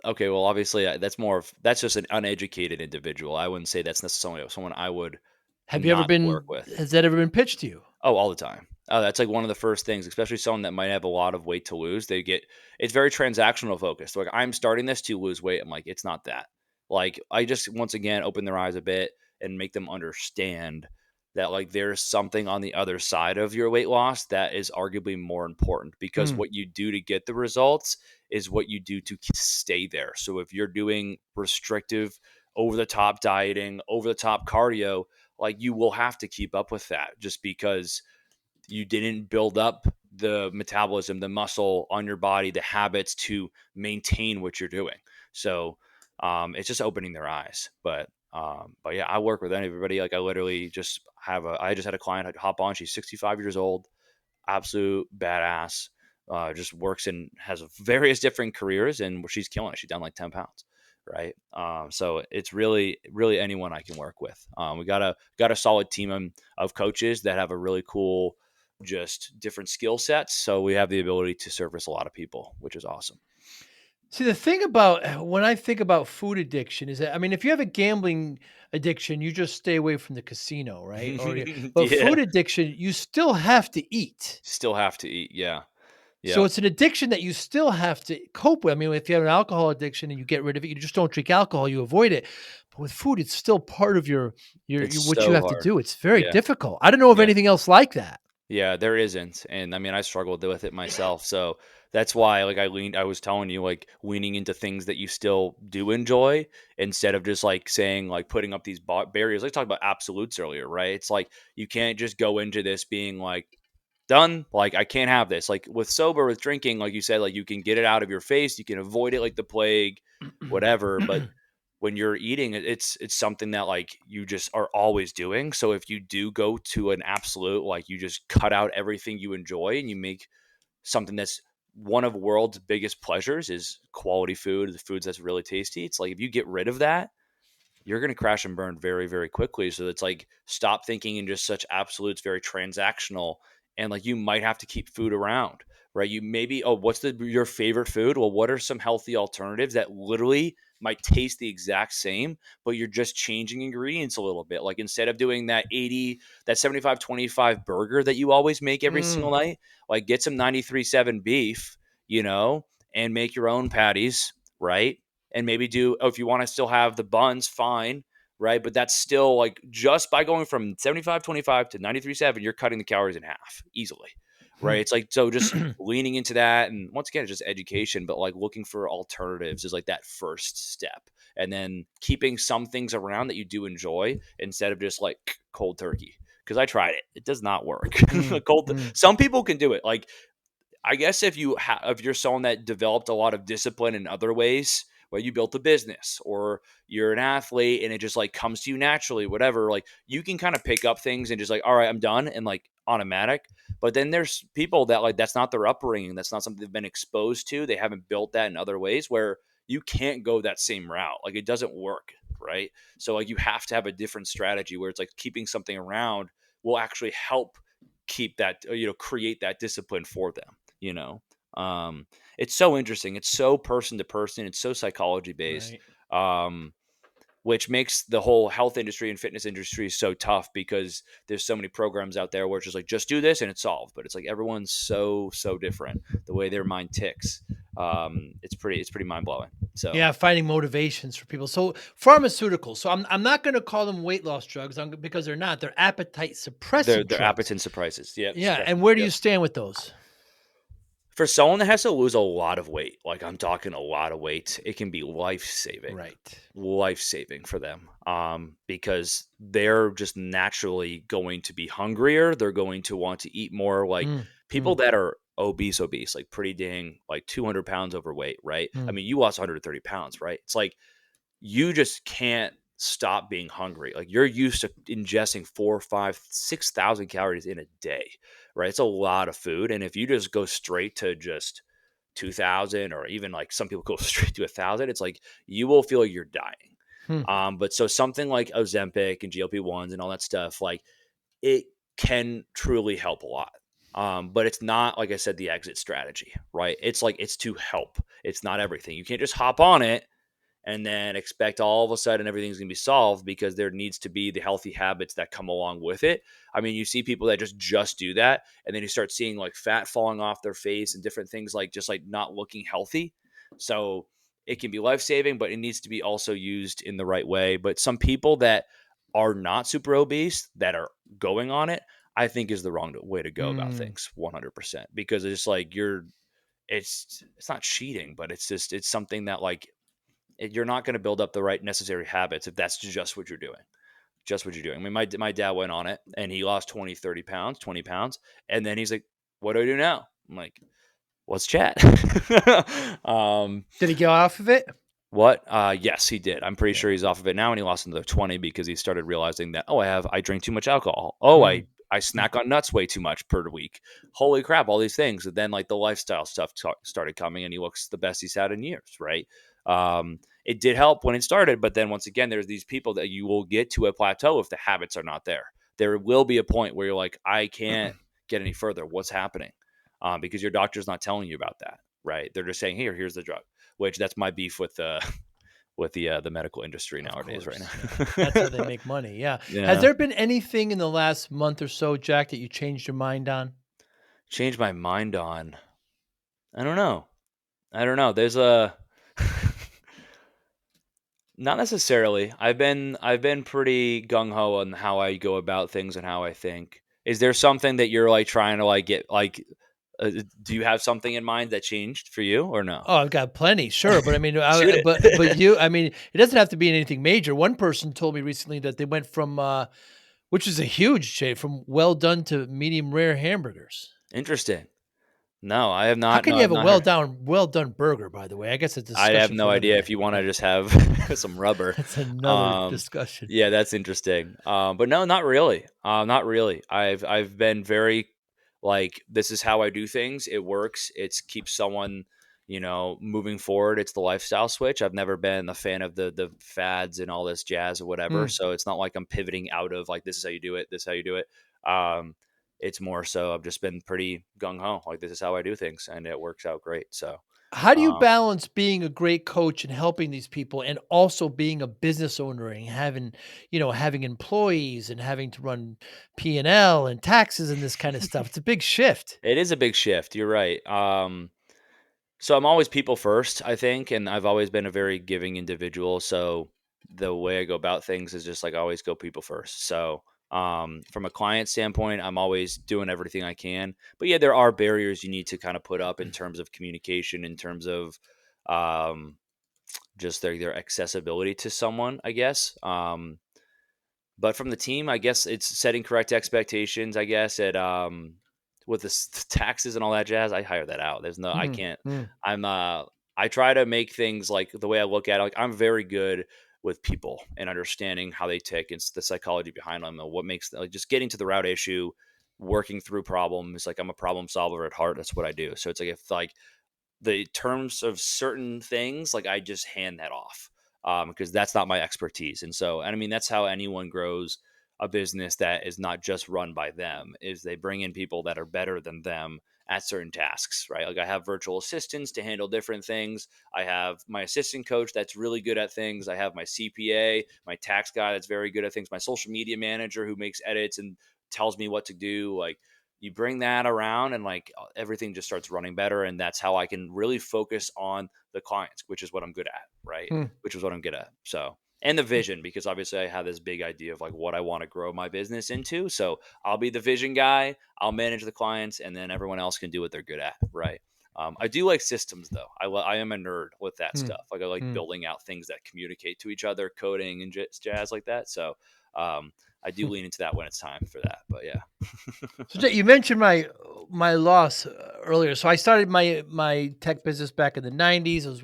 Okay, well, obviously that's just an uneducated individual. I wouldn't say that's necessarily someone I would Have you ever not work been with. has that ever been pitched to you? Oh, all the time. Oh, that's like one of the first things, especially someone that might have a lot of weight to lose. It's very transactional focused. Like, I'm starting this to lose weight. I'm like, it's not that. Like, I just, once again, open their eyes a bit and make them understand that, like, there's something on the other side of your weight loss that is arguably more important because Mm, what you do to get the results is what you do to stay there. So if you're doing restrictive, over the top dieting, over the top cardio, like you will have to keep up with that just because you didn't build up the metabolism, the muscle on your body, the habits to maintain what you're doing. So it's just opening their eyes. But yeah, I work with everybody. Like I just had a client hop on. She's 65 years old, absolute badass. Just works and has various different careers, and she's killing it. She's down like 10 pounds, right? So it's really anyone I can work with. We got a solid team of coaches that have a really cool, just different skill sets. So we have the ability to service a lot of people, which is awesome. See, the thing about when I think about food addiction is that, I mean, if you have a gambling addiction, you just stay away from the casino, right? But Yeah, food addiction, you still have to eat. still have to eat. Yeah, So yeah. it's an addiction that you still have to cope with. I mean, if you have an alcohol addiction and you get rid of it, you just don't drink alcohol, you avoid it. But with food, it's still part of It's what you so have to hard. do. It's very Yeah, difficult. I don't know of yeah. anything else like that. Yeah, there isn't. And I mean, I struggled with it myself. So that's why, like, I was telling you, like, leaning into things that you still do enjoy instead of just like saying, like, putting up these barriers. Let's talk about absolutes earlier, right? It's like you can't just go into this being like, done. Like, I can't have this. Like, with drinking, like you said, like, you can get it out of your face, you can avoid it like the plague, whatever. But when you're eating it's something that like you just are always doing. So if you do go to an absolute, like you just cut out everything you enjoy and you make something that's one of the world's biggest pleasures is quality food, the foods that's really tasty. It's like if you get rid of that, you're going to crash and burn very, very quickly. So it's like stop thinking in just such absolutes, very transactional, and like you might have to keep food around, right? You maybe, oh, what's your favorite food? Well, what are some healthy alternatives that literally might taste the exact same, but you're just changing ingredients a little bit? Like instead of doing that 75-25 burger that you always make every single Mm, night, like get some 93.7 beef, you know, and make your own patties, right? And maybe if you want to still have the buns, fine, right? But that's still like just by going from 75-25 to 93.7, you're cutting the calories in half easily, right? hmm. It's like, so just leaning into that. And once again, it's just education, but like looking for alternatives is like that first step. And then keeping some things around that you do enjoy instead of just like cold turkey. Because I tried it, it does not work. Mm, mm, Some people can do it. Like I guess if you're someone that developed a lot of discipline in other ways, where you built a business or you're an athlete and it just like comes to you naturally, whatever, like you can kind of pick up things and just like, all right, I'm done, and like automatic. But then there's people that like that's not their upbringing, that's not something they've been exposed to. They haven't built that in other ways where you can't go that same route. Like it doesn't work, right? So like you have to have a different strategy where it's like keeping something around will actually help keep that, create that discipline for them, you know. It's so interesting, it's so person to person, it's so psychology based. right. um which makes the whole health industry and fitness industry so tough because there's so many programs out there where it's just like just do this and it's solved, but it's like everyone's so different the way their mind ticks. It's pretty mind blowing. So Yeah, finding motivations for people. So pharmaceuticals. So I'm not going to call them weight loss drugs because they're not. They're appetite suppressant they're drugs. appetite suppresses. Yep, Yeah, suppressants. and where do Yep. you stand with those? For someone that has to lose a lot of weight, like I'm talking a lot of weight, it can be Right. life saving for them. Because they're just naturally going to be hungrier. They're going to want to eat more. Like Mm, people mm, that are obese, like pretty dang, like 200 pounds overweight, right? I mm, mean, you lost 130 pounds, right? It's like you just can't stop being hungry. Like you're used to ingesting 4, 5, 6,000 calories in a day, right? It's a lot of food. And if you just go straight to just 2,000, or even like some people go straight to 1,000, it's like you will feel like you're dying. hmm. But so something like Ozempic and GLP-1s and all that stuff, like it can truly help a lot. But it's not, like I said, the exit strategy, right? It's like it's to help. It's not everything. You can't just hop on it and then expect all of a sudden everything's going to be solved, because there needs to be the healthy habits that come along with it. I mean, you see people that just do that, and then you start seeing like fat falling off their face and different things, like just like not looking healthy. So it can be life-saving, but it needs to be also used in the right way. But some people that are not super obese that are going on it, I think is the wrong way to go about Mm, things 100%, because it's like it's not cheating, but it's something that like you're not going to build up the right necessary habits if that's just what you're doing. Just what you're doing. I mean, my dad went on it and he lost 20, 30 pounds, 20 pounds. And then he's like, what do I do now? I'm like, let's chat. um, did he get off of it? what? Yes, he did. I'm pretty Yeah. sure he's off of it now, and he lost another 20 because he started realizing that, oh, I drink too much alcohol. Oh, Mm, I mm. snack on nuts way too much per week. Holy crap, all these things. And then like the lifestyle stuff started coming, and he looks the best he's had in years, right? It did help when it started, but then once again, there's these people that you will get to a plateau if the habits are not there. There will be a point where you're like, I can't get any further. What's happening? Because your doctor's not telling you about that, right? They're just saying, here's the drug, which that's my beef with the medical industry Of nowadays right course, yeah. That's how they now. make money, yeah. Has Yeah. there been anything in the last month or so, Jack, that you changed your mind on? Change my mind on. I don't know. I don't know. There's a not necessarily. I've been pretty gung ho on how I go about things and how I think. Is there something that you're like trying to like get like do you have something in mind that changed for you or no? Oh, I've got plenty, sure, but I mean, Shoot but it. you I mean, it doesn't have to be anything major. One person told me recently that they went from, which is a huge change, from well done to medium rare hamburgers. Interesting. No, I have How not. can No, you I've have a not heard. well done burger, by the way? I guess it's a I have discussion no for another idea if day. you wanna Yeah, just have some rubber. that's another Um, discussion. yeah, that's interesting. But no, not really. Not really. I've been very like, this is how I do things. It works. It's keeps someone, moving forward. It's the lifestyle switch. I've never been a fan of the fads and all this jazz or whatever. Mm. So it's not like I'm pivoting out of like, this is how you do it. This is how you do it. Um, it's more so I've just been pretty gung ho. Like, this is how I do things, and it works out great. So. How do you Um, balance being a great coach and helping these people and also being a business owner and having, having employees and having to run P&L and taxes and this kind of stuff? It's a big shift. It is a big shift. You're right. So I'm always people first, I think, and I've always been a very giving individual. So the way I go about things is just like I always go people first. So from a client standpoint, I'm always doing everything I can. But yeah, there are barriers you need to kind of put up in terms of communication, in terms of um, just their accessibility to someone, I guess. But from the team, I guess it's setting correct expectations. I guess at with the taxes and all that jazz, I hire that out. There's no, I Mm, can't. mm. I'm I try to make things like the way I look at it. Like I'm very good with people and understanding how they tick. It's the psychology behind them and what makes like just getting to the root issue, working through problems. Like I'm a problem solver at heart. That's what I do. So it's like if like the terms of certain things, like I just hand that off because that's not my expertise. And I mean, that's how anyone grows a business that is not just run by them. Is they bring in people that are better than them at certain tasks, right? Like I have virtual assistants to handle different things. I have my assistant coach that's really good at things. I have my CPA, my tax guy that's very good at things. My social media manager who makes edits and tells me what to do. Like you bring that around and like everything just starts running better. And that's how I can really focus on the clients, which is what I'm good at. Right. Hmm. Which is what I'm good at. So, and the vision, because obviously I have this big idea of like what I want to grow my business into. So I'll be the vision guy, I'll manage the clients, and then everyone else can do what they're good at. Right. I do like systems though. I am a nerd with that Hmm. stuff. Like I like Hmm. building out things that communicate to each other, coding and jazz like that. So um, I do Hmm. lean into that when it's time for that. But yeah. So you mentioned my loss earlier. So I started my tech business back in the '90s. I was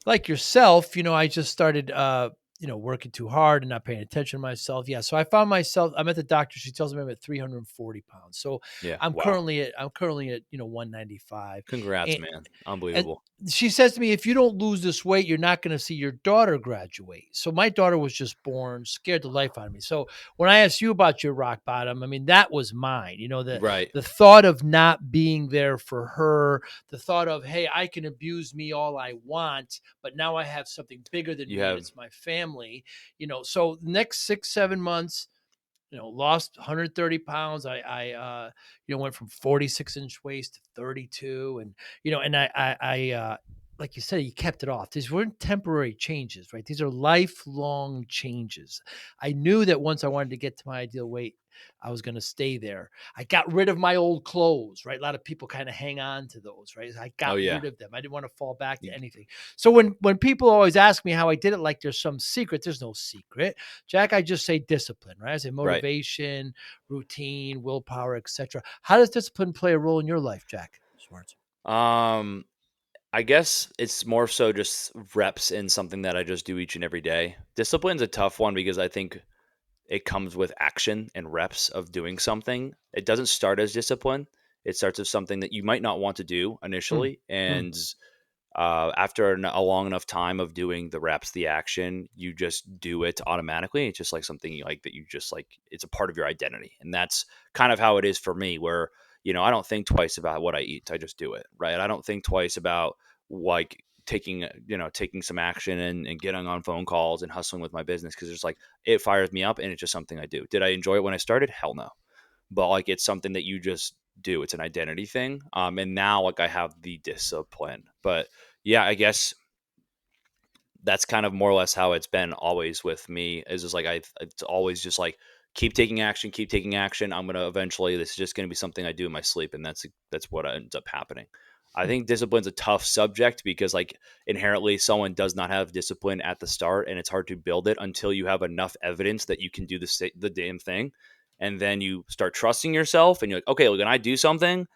like yourself, I just started working too hard and not paying attention to myself. Yeah. So I found myself. I'm at the doctor. She tells me I'm at 340 pounds. So Yeah. I'm Wow. currently at 195. Congrats, And man. and Unbelievable. she says to me, if you don't lose this weight, you're not going to see your daughter graduate. So my daughter was just born, scared the life out of me. So when I asked you about your rock bottom, I mean, that was mine. Right. The thought of not being there for her, the thought of, hey, I can abuse me all I want, but now I have something bigger than You me, and have, it's my family. So the next 6, 7 months, lost 130 pounds. I went from 46-inch waist to 32. And like you said, you kept it off. These weren't temporary changes, right? These are lifelong changes. I knew that once I wanted to get to my ideal weight, I was going to stay there. I got rid of my old clothes, right? A lot of people kind of hang on to those, right? I oh got yeah. rid of them. I didn't want to fall back to You, anything. So when people always ask me how I did it, like there's some secret, there's no secret. Jack, I just say discipline, right? I say right. motivation, routine, willpower, etc. How does discipline play a role in your life, Jack Sorenson? Um, I guess it's more so just reps in something that I just do each and every day. Discipline's a tough one because I think it comes with action and reps of doing something. It doesn't start as discipline. It starts as something that you might not want to do Hmm. initially, Hmm. and after a long enough time of doing the reps, the action, you just do it automatically. It's just like something you like that you just like, it's a part of your identity. And that's kind of how it is for me, where, I don't think twice about what I eat. I just do it. Right. I don't think twice about like taking some action and getting on phone calls and hustling with my business. Cause it's like, it fires me up and it's just something I do. Did I enjoy it when I started? Hell no. But like it's something that you just do. It's an identity thing. And now like I have the discipline. But yeah, I guess that's kind of more or less how it's been always with me. Is just like it's always just like keep taking action, keep taking action. I'm gonna eventually. This is just gonna be something I do in my sleep, and that's what ends up happening. I think discipline's a tough subject because like inherently someone does not have discipline at the start, and it's hard to build it until you have enough evidence that you can do the damn thing, and then you start trusting yourself, and you're like, okay, well, when I do something,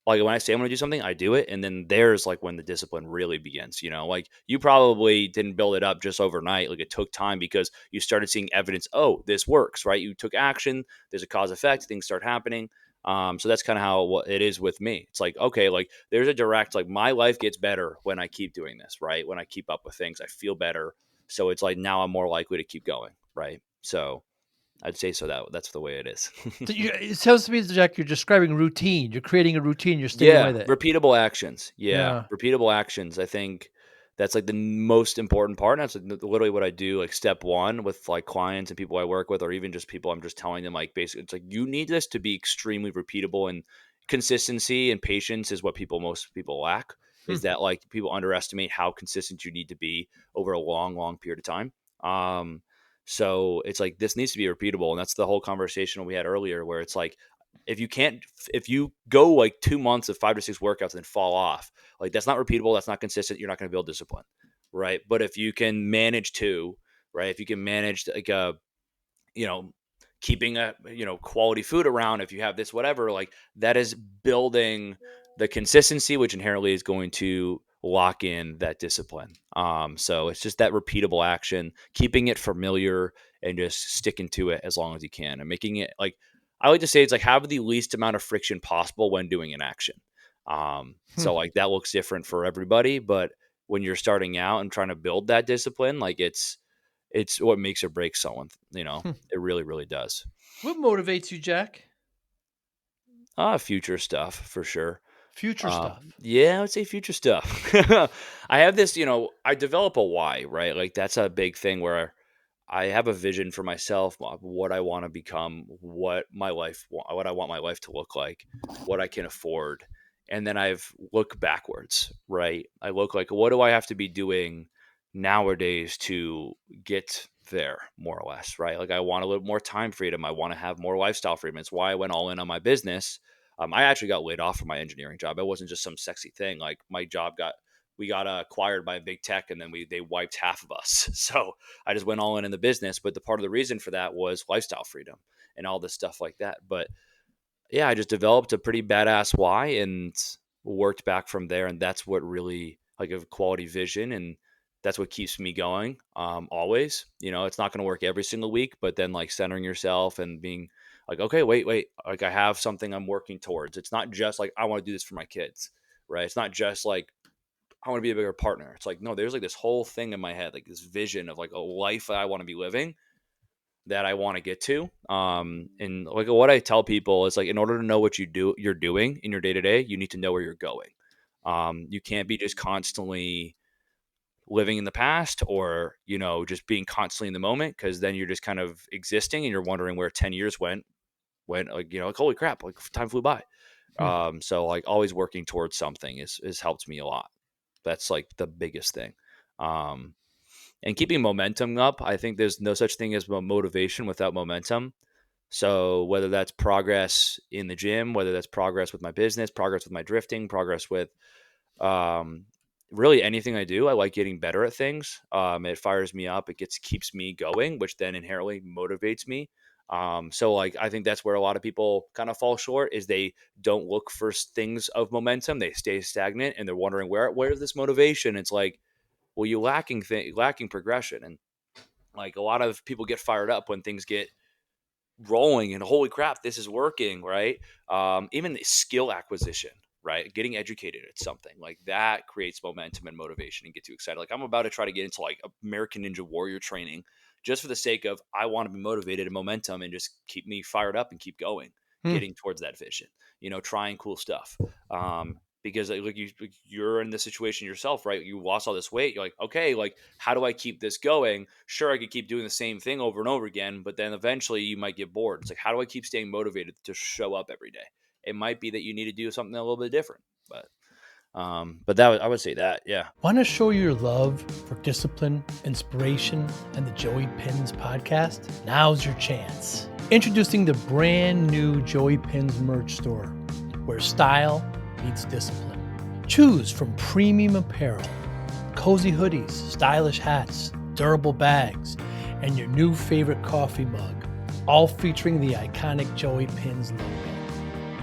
like when I say I'm going to do something, I do it. And then there's like when the discipline really begins, like you probably didn't build it up just overnight. Like it took time because you started seeing evidence. Oh, this works, right? You took action. There's a cause effect. Things start happening. So that's kind of how it is with me. It's like, okay, like there's a direct, like my life gets better when I keep doing this, right? When I keep up with things, I feel better. So it's like now I'm more likely to keep going, right? So I'd say so that's the way it is. So it sounds to me, Jack, you're describing routine. You're creating a routine. You're sticking Yeah, with it. repeatable actions. Yeah, Yeah. repeatable actions. I think that's like the most important part. And that's like literally what I do. Like step one with like clients and people I work with, or even just people I'm just telling them like basically, it's like you need this to be extremely repeatable, and consistency and patience is what most people lack. Hmm. Is that like people underestimate how consistent you need to be over a long, long period of time. Um, so it's like this needs to be repeatable, and that's the whole conversation we had earlier, where it's like if you go like 2 months of 5 to 6 workouts and then fall off, like that's not repeatable, that's not consistent, you're not going to build discipline, right? But if you can manage to, right, if you can manage like you know keeping a quality food around, if you have this whatever, like that is building the consistency, which inherently is going to lock in that discipline. So it's just that repeatable action, keeping it familiar, and just sticking to it as long as you can, and making it like, I like to say, it's like have the least amount of friction possible when doing an action. Hmm. So like that looks different for everybody, but when you're starting out and trying to build that discipline, like it's what makes or breaks someone, Hmm. it really, really does. What motivates you, Jack? Future stuff for sure. Future stuff. Yeah, I would say future stuff. I have this, I develop a why, right? Like that's a big thing where I have a vision for myself, what I want to become, what I want my life to look like, what I can afford. And then I've looked backwards, right? I look like, what do I have to be doing nowadays to get there, more or less, right? Like I want a little more time freedom. I want to have more lifestyle freedom. It's why I went all in on my business. I actually got laid off from my engineering job. It wasn't just some sexy thing. Like my job we got acquired by big tech, and then they wiped half of us. So I just went all in the business. But the part of the reason for that was lifestyle freedom and all this stuff like that. But yeah, I just developed a pretty badass why and worked back from there. And that's what really like a quality vision. And that's what keeps me going. Always, it's not going to work every single week, but then like centering yourself and being like, okay, wait, like I have something I'm working towards. It's not just like, I want to do this for my kids, right? It's not just like, I want to be a bigger partner. It's like, no, there's like this whole thing in my head, like this vision of like a life that I want to be living that I want to get to. And like what I tell people is like, in order to know what you're doing in your day to day, you need to know where you're going. You can't be just constantly living in the past or, just being constantly in the moment. Cause then you're just kind of existing and you're wondering where 10 years went like, like, holy crap, like time flew by. Hmm. So like always working towards something is helped me a lot. That's like the biggest thing. Um, and keeping momentum up. I think there's no such thing as motivation without momentum. So whether that's progress in the gym, whether that's progress with my business, progress with my drifting, progress with um, really anything I do, I like getting better at things. It fires me up. It keeps me going, which then inherently motivates me. So like I think that's where a lot of people kind of fall short is they don't look for things of momentum. They stay stagnant and they're wondering where's this motivation. It's like, well, you lacking progression, and like a lot of people get fired up when things get rolling and holy crap, this is working, right? Even the skill acquisition, right? Getting educated at something like that creates momentum and motivation and gets you excited. Like I'm about to try to get into like American Ninja Warrior training just for the sake of I want to be motivated and momentum and just keep me fired up and keep going, Hmm. getting towards that vision, trying cool stuff. Because like you're in the situation yourself, right? You lost all this weight. You're like, okay, like how do I keep this going? Sure, I could keep doing the same thing over and over again, but then eventually you might get bored. It's like, how do I keep staying motivated to show up every day? It might be that you need to do something a little bit different, but I would say that, yeah. Want to show your love for discipline, inspiration, and the Joey Pinz podcast? Now's your chance. Introducing the brand new Joey Pinz merch store, where style meets discipline. Choose from premium apparel, cozy hoodies, stylish hats, durable bags, and your new favorite coffee mug, all featuring the iconic Joey Pinz logo.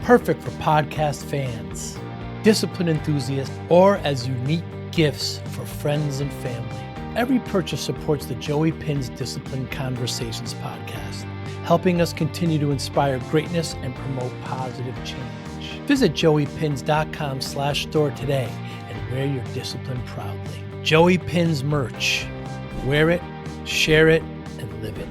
Perfect for podcast fans, discipline enthusiasts, or as unique gifts for friends and family. Every purchase supports the Joey Pinz Discipline Conversations podcast, helping us continue to inspire greatness and promote positive change. Visit joeypins.com/store today and wear your discipline proudly. Joey Pinz merch. Wear it, share it, and live it.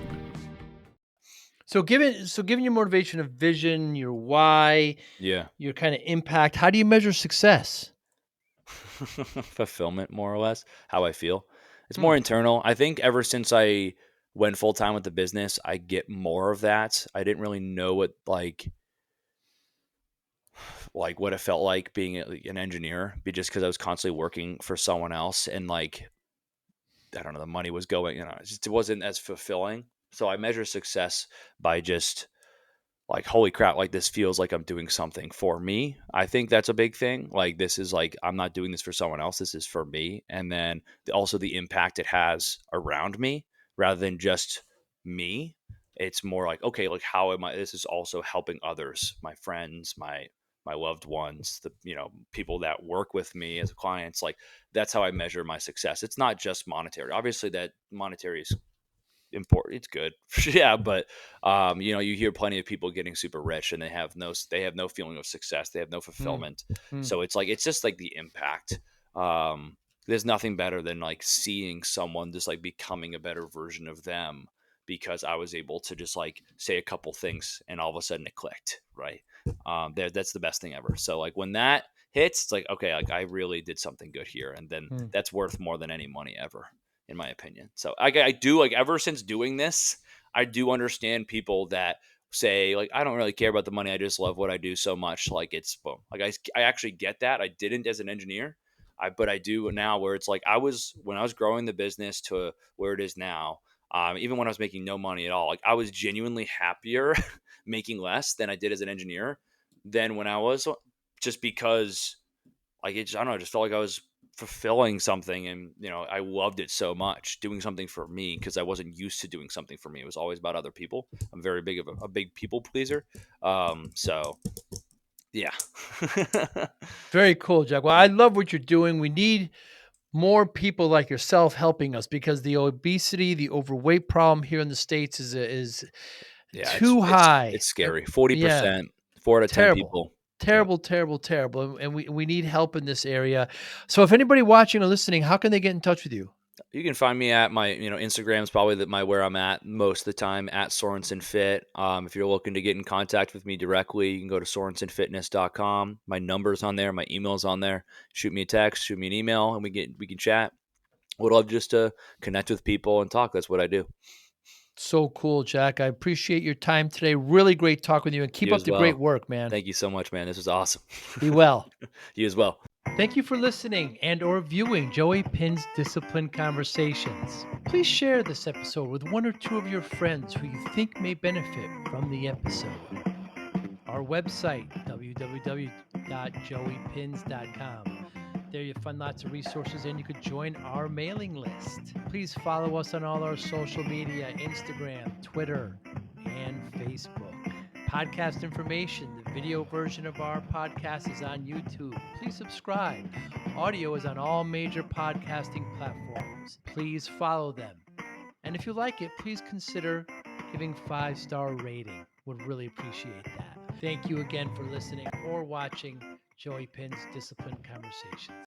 So given your motivation of vision, your why, Yeah. your kind of impact, how do you measure success? Fulfillment, more or less, how I feel. It's Hmm. more internal. I think ever since I went full time with the business, I get more of that. I didn't really know what like what it felt like being an engineer, just because I was constantly working for someone else and like I don't know, the money was going, it wasn't as fulfilling. So I measure success by just like, holy crap, like this feels like I'm doing something for me. I think that's a big thing. Like, this is like, I'm not doing this for someone else. This is for me. And then also the impact it has around me rather than just me. It's more like, okay, like how am I, this is also helping others, my friends, my loved ones, the, people that work with me as clients. Like that's how I measure my success. It's not just monetary. Obviously that monetary is important. It's good. Yeah, but you hear plenty of people getting super rich and they have no feeling of success. They have no Hmm. fulfillment. Hmm. So it's just like the impact. There's nothing better than like seeing someone just like becoming a better version of them because I was able to just like say a couple things and all of a sudden it clicked, right? That's the best thing ever. So like when that hits, it's like, okay, like I really did something good here. And then Hmm. that's worth more than any money ever in my opinion. So I do, like, ever since doing this, I do understand people that say, like, I don't really care about the money. I just love what I do so much. Like, it's boom. Like, I actually get that. I didn't as an engineer. But I do now, where it's like when I was growing the business to where it is now, even when I was making no money at all, like, I was genuinely happier making less than I did as an engineer than when I was, just because, like, I don't know, I just felt like I was fulfilling something, and I loved it so much, doing something for me, because I wasn't used to doing something for me. It was always about other people. I'm very big of a big people pleaser. So yeah. Very cool, Jack. Well, I love what you're doing. We need more people like yourself helping us because the obesity, the overweight problem here in the States is Yeah, it's too it's high. it's scary. 40%, Yeah, 4 out of 10 terrible. people. Yep. Terrible, terrible, terrible. And we need help in this area. So if anybody watching or listening, how can they get in touch with you? You can find me at my, Instagram's probably my where I'm at most of the time, at Sorenson Fit. If you're looking to get in contact with me directly, you can go to sorensonfitness.com. My number's on there, my email's on there. Shoot me a text, shoot me an email, and we can chat. Would love just to connect with people and talk. That's what I do. So cool, Jack. I appreciate your time today. Really great talking with you and keep You up as the great well. work, man. Thank you so much, man. This was awesome. Be well. You as well. Thank you for listening and or viewing Joey Pinz Discipline Conversations. Please share this episode with one or two of your friends who you think may benefit from the episode. Our website, www.joeypins.com. There you'll find lots of resources and you could join our mailing list. Please follow us on all our social media, Instagram, Twitter, and Facebook. Podcast information, the video version of our podcast is on YouTube. Please subscribe. Audio is on all major podcasting platforms. Please follow them. And if you like it, please consider giving 5-star rating. Would really appreciate that. Thank you again for listening or watching Joey Pin's Discipline Conversations.